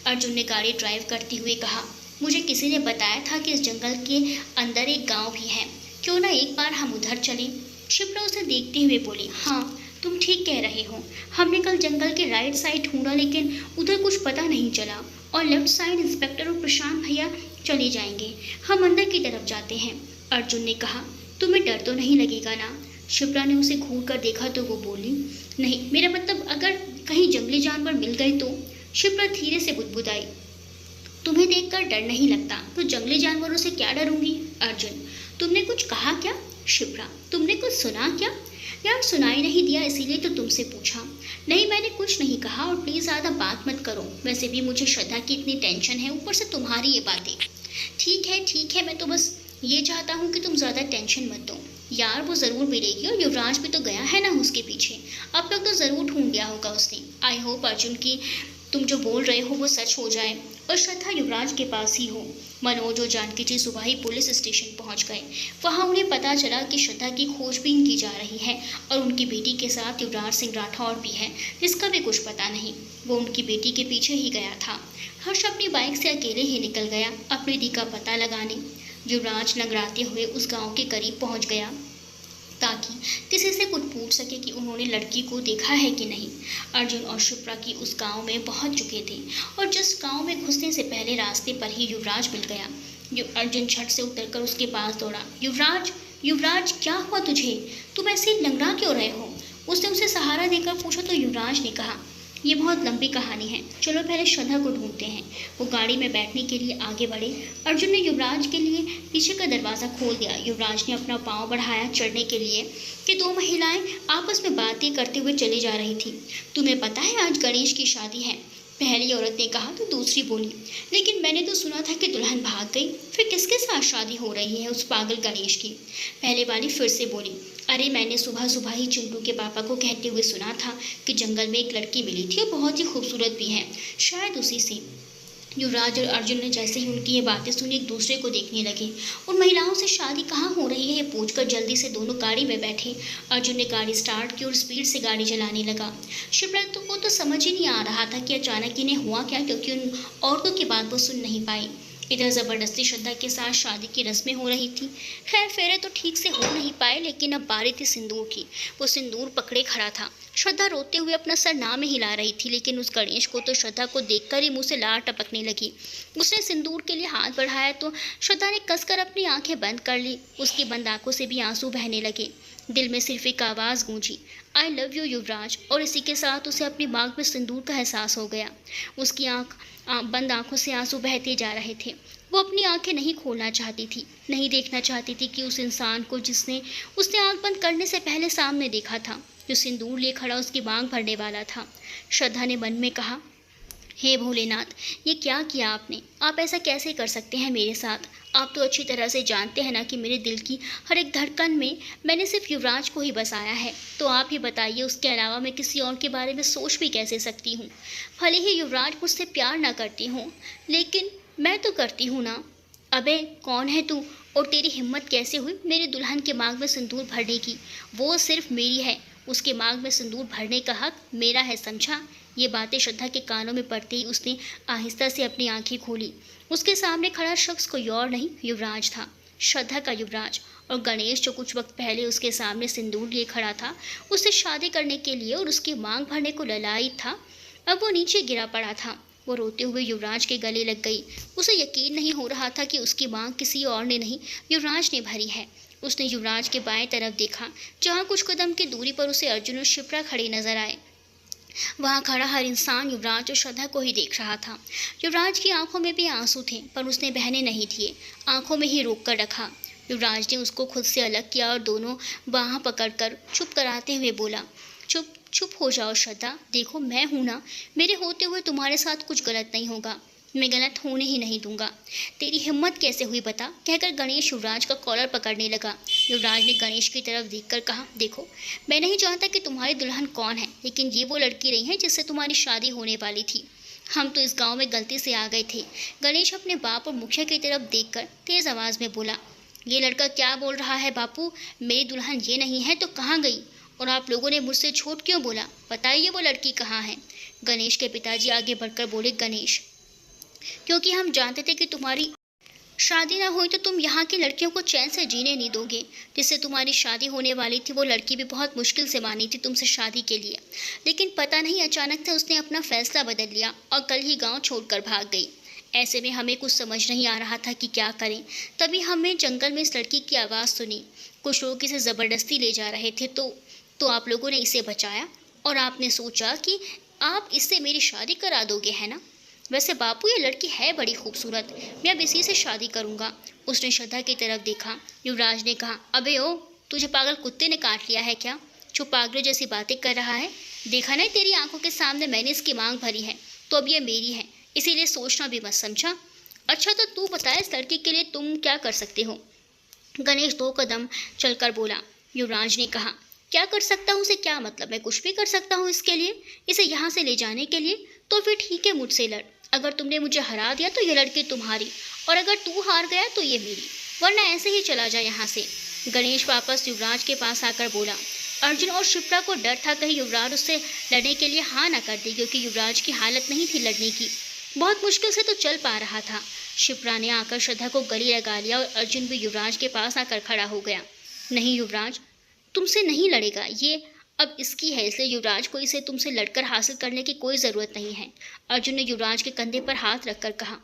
अर्जुन ने गाड़ी ड्राइव करते हुए कहा, मुझे किसी ने बताया था कि इस जंगल के अंदर एक गाँव भी है, क्यों ना एक बार हम उधर चलें। शिप्रा उसे देखते हुए बोली, हाँ तुम ठीक कह रहे हो। हमने कल जंगल के राइट साइड ढूंढा, लेकिन उधर कुछ पता नहीं चला, और लेफ्ट साइड इंस्पेक्टर और प्रशांत भैया चले जाएंगे। हम अंदर की तरफ जाते हैं। अर्जुन ने कहा, तुम्हें डर तो नहीं लगेगा ना? शिप्रा ने उसे घूर कर देखा तो वो बोली, नहीं, मेरा मतलब अगर कहीं जंगली जानवर मिल गए तो। शिप्रा धीरे से बुदबुदाई, तुम्हें देखकर डर नहीं लगता तो जंगली जानवरों से क्या डरूंगी? अर्जुन, तुमने कुछ कहा क्या? शिप्रा, तुमने कुछ सुना क्या? यार सुनाई नहीं दिया इसीलिए तो तुमसे पूछा। नहीं, मैंने कुछ नहीं कहा, और प्लीज़ ज़्यादा बात मत करो। वैसे भी मुझे श्रद्धा की इतनी टेंशन है, ऊपर से तुम्हारी ये बातें। ठीक है, मैं तो बस ये चाहता हूँ कि तुम ज़्यादा टेंशन मत दो। यार वो ज़रूर मिलेगी, और युवराज भी तो गया है ना उसके पीछे। अब तक तो ज़रूर ढूंढ लिया होगा उसने। आई होप अर्जुन की तुम जो बोल रहे हो वो सच हो जाए और श्रद्धा युवराज के पास ही हो। मनोज और जानकी जी सुबह ही पुलिस स्टेशन पहुंच गए। वहां उन्हें पता चला कि श्रद्धा की खोजबीन की जा रही है और उनकी बेटी के साथ युवराज सिंह राठौड़ भी है, जिसका भी कुछ पता नहीं। वो उनकी बेटी के पीछे ही गया था। हर्ष अपनी बाइक से अकेले ही निकल गया अपनी दी का पता लगाने। युवराज लंगड़ाते हुए उस गांव के करीब पहुंच गया ताकि किसी से कुछ पूछ सके कि उन्होंने लड़की को देखा है कि नहीं। अर्जुन और शिप्रा की उस गांव में पहुंच चुके थे और जिस गांव में घुसने से पहले रास्ते पर ही युवराज मिल गया। अर्जुन झट से उतरकर उसके पास दौड़ा। युवराज, युवराज, क्या हुआ तुझे? तुम ऐसे लंगड़ा क्यों रहे हो? उसने उसे सहारा देकर पूछा तो युवराज ने कहा, ये बहुत लंबी कहानी है, चलो पहले श्रद्धा को ढूंढते हैं। वो गाड़ी में बैठने के लिए आगे बढ़े। अर्जुन ने युवराज के लिए पीछे का दरवाज़ा खोल दिया। युवराज ने अपना पाँव बढ़ाया चढ़ने के लिए कि दो महिलाएं आपस में बातें करते हुए चली जा रही थी। तुम्हें पता है आज गणेश की शादी है? पहली औरत ने कहा तो दूसरी बोली, लेकिन मैंने तो सुना था कि दुल्हन भाग गई, फिर किसके साथ शादी हो रही है उस पागल गणेश की? पहले वाली फिर से बोली, अरे मैंने सुबह सुबह ही चिंटू के पापा को कहते हुए सुना था कि जंगल में एक लड़की मिली थी और बहुत ही खूबसूरत भी है, शायद उसी से। युवराज और अर्जुन ने जैसे ही उनकी ये बातें सुनी एक दूसरे को देखने लगे। उन महिलाओं से शादी कहाँ हो रही है ये पूछकर जल्दी से दोनों गाड़ी में बैठे। अर्जुन ने गाड़ी स्टार्ट की और स्पीड से गाड़ी चलाने लगा। शिप्रा को तो समझ ही नहीं आ रहा था कि अचानक इन्हें हुआ क्या, क्योंकि उन औरतों की बात वो सुन नहीं पाई। इधर ज़बरदस्ती श्रद्धा के साथ शादी की रस्में हो रही थी। खैर फेरे तो ठीक से हो नहीं पाए, लेकिन अब बारी थी सिंदूर की। वो सिंदूर पकड़े खड़ा था। श्रद्धा रोते हुए अपना सर ना में हिला रही थी, लेकिन उस गणेश को तो श्रद्धा को देखकर ही मुंह से लार टपकने लगी। उसने सिंदूर के लिए हाथ बढ़ाया तो श्रद्धा ने कसकर अपनी आंखें बंद कर ली। उसकी बंद आंखों से भी आंसू बहने लगे। दिल में सिर्फ एक आवाज़ गूंजी, आई लव यू युवराज। और इसी के साथ उसे अपनी मांग में सिंदूर का एहसास हो गया। उसकी बंद आंखों से आंसू बहते जा रहे थे। वो अपनी आंखें नहीं खोलना चाहती थी, नहीं देखना चाहती थी कि उस इंसान को जिसने उसने आंख बंद करने से पहले सामने देखा था, जो सिंदूर लिए खड़ा उसकी मांग भरने वाला था। श्रद्धा ने मन में कहा, हे भोलेनाथ, ये क्या किया आपने? आप ऐसा कैसे कर सकते हैं मेरे साथ? आप तो अच्छी तरह से जानते हैं ना कि मेरे दिल की हर एक धड़कन में मैंने सिर्फ युवराज को ही बसाया है। तो आप ही बताइए, उसके अलावा मैं किसी और के बारे में सोच भी कैसे सकती हूँ? भले ही युवराज मुझसे प्यार ना करती हूँ, लेकिन मैं तो करती हूँ ना। अबे कौन है तू, और तेरी हिम्मत कैसे हुई मेरी दुल्हन के मांग में सिंदूर भरने की? वो सिर्फ मेरी है, उसके मांग में सिंदूर भरने का हक मेरा है, समझा? ये बातें श्रद्धा के कानों में पड़ते ही उसने आहिस्ता से अपनी आंखें खोली। उसके सामने खड़ा शख्स कोई और नहीं, युवराज था, श्रद्धा का युवराज। और गणेश, जो कुछ वक्त पहले उसके सामने सिंदूर लिए खड़ा था, उससे शादी करने के लिए और उसकी मांग भरने को ललायित था, अब वो नीचे गिरा पड़ा था। वो रोते हुए युवराज के गले लग गई। उसे यकीन नहीं हो रहा था कि उसकी मांग किसी और ने नहीं, युवराज ने भरी है। उसने युवराज के बाएं तरफ देखा, जहाँ कुछ कदम की दूरी पर उसे अर्जुन और शिप्रा खड़े नजर आए। वहाँ खड़ा हर इंसान युवराज और श्रद्धा को ही देख रहा था। युवराज की आंखों में भी आंसू थे, पर उसने बहने नहीं दिए, आंखों में ही रोक कर रखा। युवराज ने उसको खुद से अलग किया और दोनों बाह पकड़कर चुप कराते हुए बोला, चुप चुप हो जाओ श्रद्धा, देखो मैं हूँ ना, मेरे होते हुए तुम्हारे साथ कुछ गलत नहीं होगा, मैं गलत होने ही नहीं दूंगा। तेरी हिम्मत कैसे हुई बता, कहकर गणेश युवराज का कॉलर पकड़ने लगा। युवराज ने गणेश की तरफ देखकर कहा, देखो मैं नहीं जानता कि तुम्हारी दुल्हन कौन है, लेकिन ये वो लड़की रही है जिससे तुम्हारी शादी होने वाली थी। हम तो इस गांव में गलती से आ गए थे। गणेश अपने बाप और मुखिया की तरफ देखकर तेज आवाज़ में बोला, ये लड़का क्या बोल रहा है बापू, मेरी दुल्हन ये नहीं है तो कहाँ गई? और आप लोगों ने मुझसे झूठ क्यों बोला? बताइए वो लड़की कहाँ है? गणेश के पिताजी आगे बढ़कर बोले, गणेश, क्योंकि हम जानते थे कि तुम्हारी शादी ना हुई तो तुम यहाँ की लड़कियों को चैन से जीने नहीं दोगे। जिससे तुम्हारी शादी होने वाली थी वो लड़की भी बहुत मुश्किल से मानी थी तुमसे शादी के लिए, लेकिन पता नहीं अचानक से उसने अपना फैसला बदल लिया और कल ही गांव छोड़कर भाग गई। ऐसे में हमें कुछ समझ नहीं आ रहा था कि क्या करें। तभी हमने जंगल में इस लड़की की आवाज़ सुनी। कुछ लोग इसे ज़बरदस्ती ले जा रहे थे तो आप लोगों ने इसे बचाया और आपने सोचा कि आप इससे मेरी शादी करा दोगे, है ना? वैसे बापू ये लड़की है बड़ी खूबसूरत, मैं अब इसी से शादी करूँगा। उसने श्रद्धा की तरफ देखा। युवराज ने कहा, अबे ओ, तुझे पागल कुत्ते ने काट लिया है क्या? जो पागलों जैसी बातें कर रहा है? देखा ना तेरी आंखों के सामने मैंने इसकी मांग भरी है, तो अब ये मेरी है, इसीलिए सोचना भी मत, समझा? अच्छा तो तू बता, इस लड़की के लिए तुम क्या कर सकते हो? गणेश 2 कदम चलकर बोला। युवराज ने कहा, क्या कर सकता हूँ उसे क्या मतलब? मैं कुछ भी कर सकता हूँ इसके लिए, इसे यहाँ से ले जाने के लिए। तो फिर ठीक है, मुझसे लड़। अगर तुमने मुझे हरा दिया तो ये लड़की तुम्हारी, और अगर तू हार गया तो ये मेरी, वरना ऐसे ही चला जा यहाँ से। गणेश वापस युवराज के पास आकर बोला। अर्जुन और शिप्रा को डर था कहीं युवराज उससे लड़ने के लिए हाँ ना कर दे, क्योंकि युवराज की हालत नहीं थी लड़ने की, बहुत मुश्किल से तो चल पा रहा था। शिप्रा ने आकर श्रद्धा को गले लगा लिया और अर्जुन भी युवराज के पास आकर खड़ा हो गया। नहीं युवराज, तुमसे नहीं लड़ेगा, ये अब इसकी है, इसलिए युवराज को इसे तुमसे लड़कर हासिल करने की कोई ज़रूरत नहीं है। अर्जुन ने युवराज के कंधे पर हाथ रखकर कहा।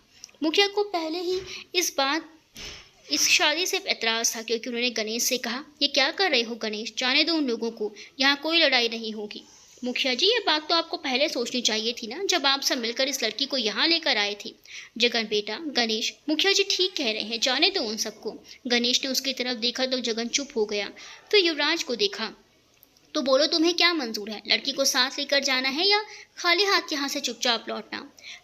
मुखिया को पहले ही इस शादी से एतराज़ था, क्योंकि उन्होंने गणेश से कहा, ये क्या कर रहे हो गणेश, जाने दो उन लोगों को, यहाँ कोई लड़ाई नहीं होगी। मुखिया जी, ये बात तो आपको पहले सोचनी चाहिए थी ना, जब आप सब मिलकर इस लड़की को यहाँ लेकर आए थे। जगन बेटा, गणेश, मुखिया जी ठीक कह रहे हैं, जाने दो उन सबको। गणेश ने उसकी तरफ देखा तो जगन चुप हो गया। फिर युवराज को देखा। तो बोलो, तुम्हें क्या मंजूर है? लड़की को साथ लेकर जाना है या खाली हाथ यहाँ से चुपचाप लौटना?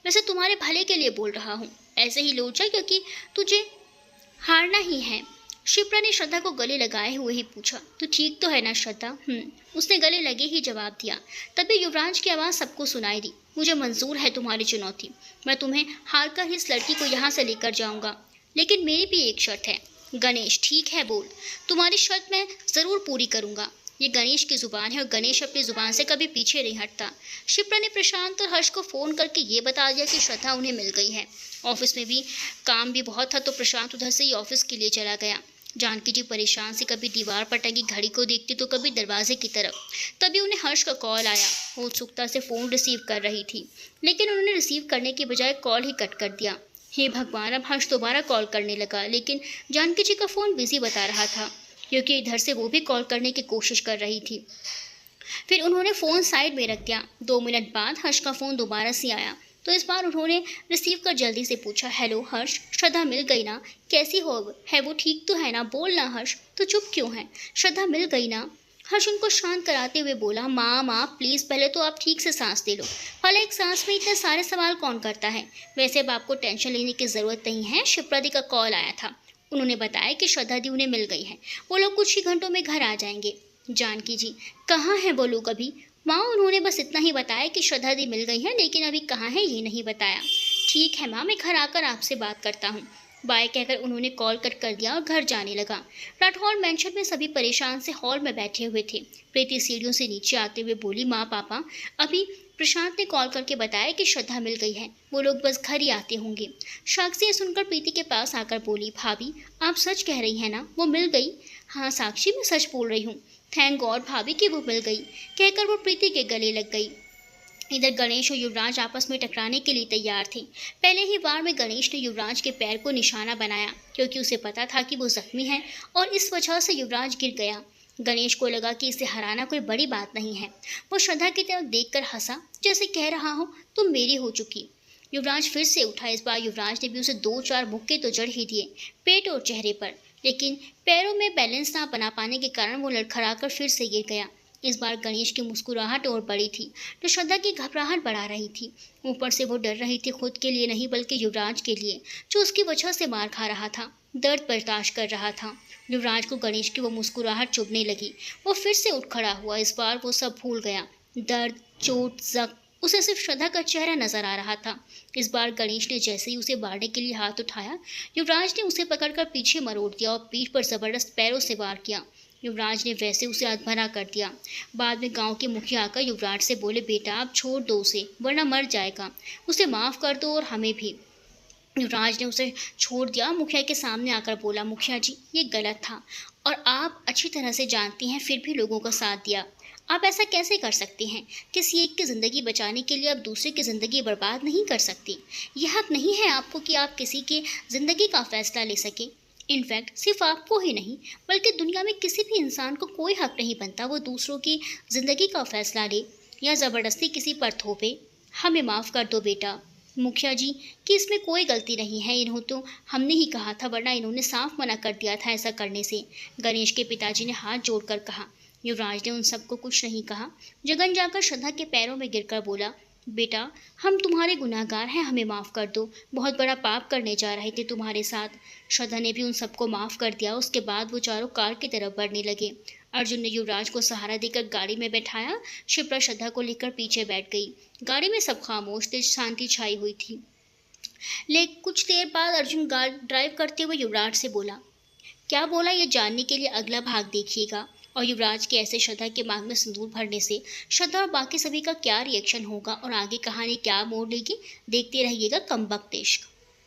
वैसे तुम्हारे भले के लिए बोल रहा हूँ, ऐसे ही लौट जा, क्योंकि तुझे हारना ही है। शिप्रा ने श्रद्धा को गले लगाए हुए ही पूछा, तो ठीक तो है ना श्रद्धा? उसने गले लगे ही जवाब दिया। तभी युवराज की आवाज़ सबको सुनाई दी, मुझे मंजूर है तुम्हारी चुनौती, मैं तुम्हें हार कर इस लड़की को यहाँ से लेकर जाऊँगा, लेकिन मेरी भी एक शर्त है। गणेश, ठीक है बोल, तुम्हारी शर्त मैं ज़रूर पूरी करूँगा। ये गणेश की ज़ुबान है और गणेश अपनी ज़ुबान से कभी पीछे नहीं हटता। शिप्रा ने प्रशांत और हर्ष को फ़ोन करके ये बता दिया कि श्रद्धा उन्हें मिल गई है। ऑफिस में भी काम भी बहुत था तो प्रशांत उधर से ही ऑफिस के लिए चला गया। जानकी जी परेशान से कभी दीवार पर टंगी घड़ी को देखती तो कभी दरवाजे की तरफ। तभी उन्हें हर्ष का कॉल आया। वो उत्सुकता से फ़ोन रिसीव कर रही थी, लेकिन उन्होंने रिसीव करने के बजाय कॉल ही कट कर दिया। हे भगवान, अब हर्ष दोबारा कॉल करने लगा, लेकिन जानकी जी का फ़ोन बिजी बता रहा था, क्योंकि इधर से वो भी कॉल करने की कोशिश कर रही थी। फिर उन्होंने फ़ोन साइड में रख दिया। 2 मिनट बाद हर्ष का फ़ोन दोबारा से आया, तो इस बार उन्होंने रिसीव कर जल्दी से पूछा, हेलो हर्ष, श्रद्धा मिल गई ना? कैसी हो अब? है वो ठीक तो है ना? बोल ना हर्ष, तो चुप क्यों है? श्रद्धा मिल गई ना? हर्ष उनको शांत कराते हुए बोला, माँ प्लीज़ पहले तो आप ठीक से सांस ले लो। भला एक सांस में इतने सारे सवाल कौन करता है? वैसे अब आपको टेंशन लेने की ज़रूरत नहीं है। शिप्रा दी का कॉल आया था। उन्होंने बताया कि श्रद्धा दी उन्हें मिल गई है। वो लोग कुछ ही घंटों में घर आ जाएंगे। जानकी जी, कहाँ है वो लोग अभी? माँ, उन्होंने बस इतना ही बताया कि श्रद्धा दी मिल गई है, लेकिन अभी कहाँ है ये नहीं बताया। ठीक है माँ, मैं घर आकर आपसे बात करता हूँ। बाय कहकर उन्होंने कॉल कट कर दिया और घर जाने लगा। राठौर मेंशन में सभी परेशान से हॉल में बैठे हुए थे। प्रीति सीढ़ियों से नीचे आते हुए बोली, माँ पापा, अभी प्रशांत ने कॉल करके बताया कि श्रद्धा मिल गई है। वो लोग बस घर ही आते होंगे। साक्षी सुनकर प्रीति के पास आकर बोली, भाभी आप सच कह रही हैं ना? वो मिल गई? हाँ साक्षी, मैं सच बोल रही हूँ। थैंक गॉड भाभी कि वो मिल गई, कहकर वो प्रीति के गले लग गई। इधर गणेश और युवराज आपस में टकराने के लिए तैयार थे। पहले ही वार में गणेश ने युवराज के पैर को निशाना बनाया, क्योंकि उसे पता था कि वो जख्मी है और इस वजह से युवराज गिर गया। गणेश को लगा कि इसे हराना कोई बड़ी बात नहीं है। वो श्रद्धा की तरफ देखकर हंसा, जैसे कह रहा हो तुम मेरी हो चुकी। युवराज फिर से उठा। इस बार युवराज ने भी उसे 2-4 मुक्के तो जड़ ही दिए, पेट और चेहरे पर, लेकिन पैरों में बैलेंस ना बना पाने के कारण वो लड़खड़ाकर फिर से गिर गया। इस बार गणेश की मुस्कुराहट और बड़ी थी, तो श्रद्धा की घबराहट बढ़ा रही थी। ऊपर से वो डर रही थी, खुद के लिए नहीं बल्कि युवराज के लिए, जो उसकी वजह से मार खा रहा था, दर्द बर्दाश्त कर रहा था। युवराज को गणेश की वो मुस्कुराहट चुभने लगी। वो फिर से उठ खड़ा हुआ। इस बार वो सब भूल गया, दर्द, चोट, जख्म, उसे सिर्फ श्रद्धा का चेहरा नजर आ रहा था। इस बार गणेश ने जैसे ही उसे मारने के लिए हाथ उठाया, युवराज ने उसे पकड़कर पीछे मरोड़ दिया और पीठ पर जबरदस्त पैरों से वार किया। युवराज ने वैसे उसे अधमरा कर दिया। बाद में गांव के मुखिया आकर युवराज से बोले, बेटा आप छोड़ दो उसे, वरना मर जाएगा, उसे माफ़ कर दो और हमें भी। युवराज ने उसे छोड़ दिया। मुखिया के सामने आकर बोला, मुखिया जी ये गलत था और आप अच्छी तरह से जानती हैं, फिर भी लोगों का साथ दिया। आप ऐसा कैसे कर सकते हैं? किसी एक की ज़िंदगी बचाने के लिए आप दूसरे की ज़िंदगी बर्बाद नहीं कर सकती। यह हक नहीं है आपको कि आप किसी की ज़िंदगी का फ़ैसला ले सकें। इनफैक्ट सिर्फ आपको ही नहीं, बल्कि दुनिया में किसी भी इंसान को कोई हक नहीं बनता वो दूसरों की ज़िंदगी का फ़ैसला ले या ज़बरदस्ती किसी पर थोपे। हमें माफ़ कर दो बेटा। मुखिया जी कि इसमें कोई गलती नहीं है, इन्हों तो हमने ही कहा था, वरना इन्होंने साफ मना कर दिया था ऐसा करने से। गणेश के पिताजी ने हाथ जोड़कर कहा। युवराज ने उन सबको कुछ नहीं कहा। जगन जाकर श्रद्धा के पैरों में गिरकर बोला, बेटा हम तुम्हारे गुनाहगार हैं, हमें माफ़ कर दो, बहुत बड़ा पाप करने जा रहे थे तुम्हारे साथ। श्रद्धा ने भी उन सबको माफ़ कर दिया। उसके बाद वो चारों कार की तरफ बढ़ने लगे। अर्जुन ने युवराज को सहारा देकर गाड़ी में बैठाया। शिप्रा श्रद्धा को लेकर पीछे बैठ गई। गाड़ी में सब खामोश थे, शांति छाई हुई थी। लेकिन कुछ देर बाद अर्जुन गाड़ी ड्राइव करते हुए युवराज से बोला, क्या बोला ये जानने के लिए अगला भाग देखिएगा। और युवराज के ऐसे श्रद्धा के मांग में सिंदूर भरने से श्रद्धा और बाकी सभी का क्या रिएक्शन होगा और आगे कहानी क्या मोड़ लेगी, देखते रहिएगा कमबख्त इश्क।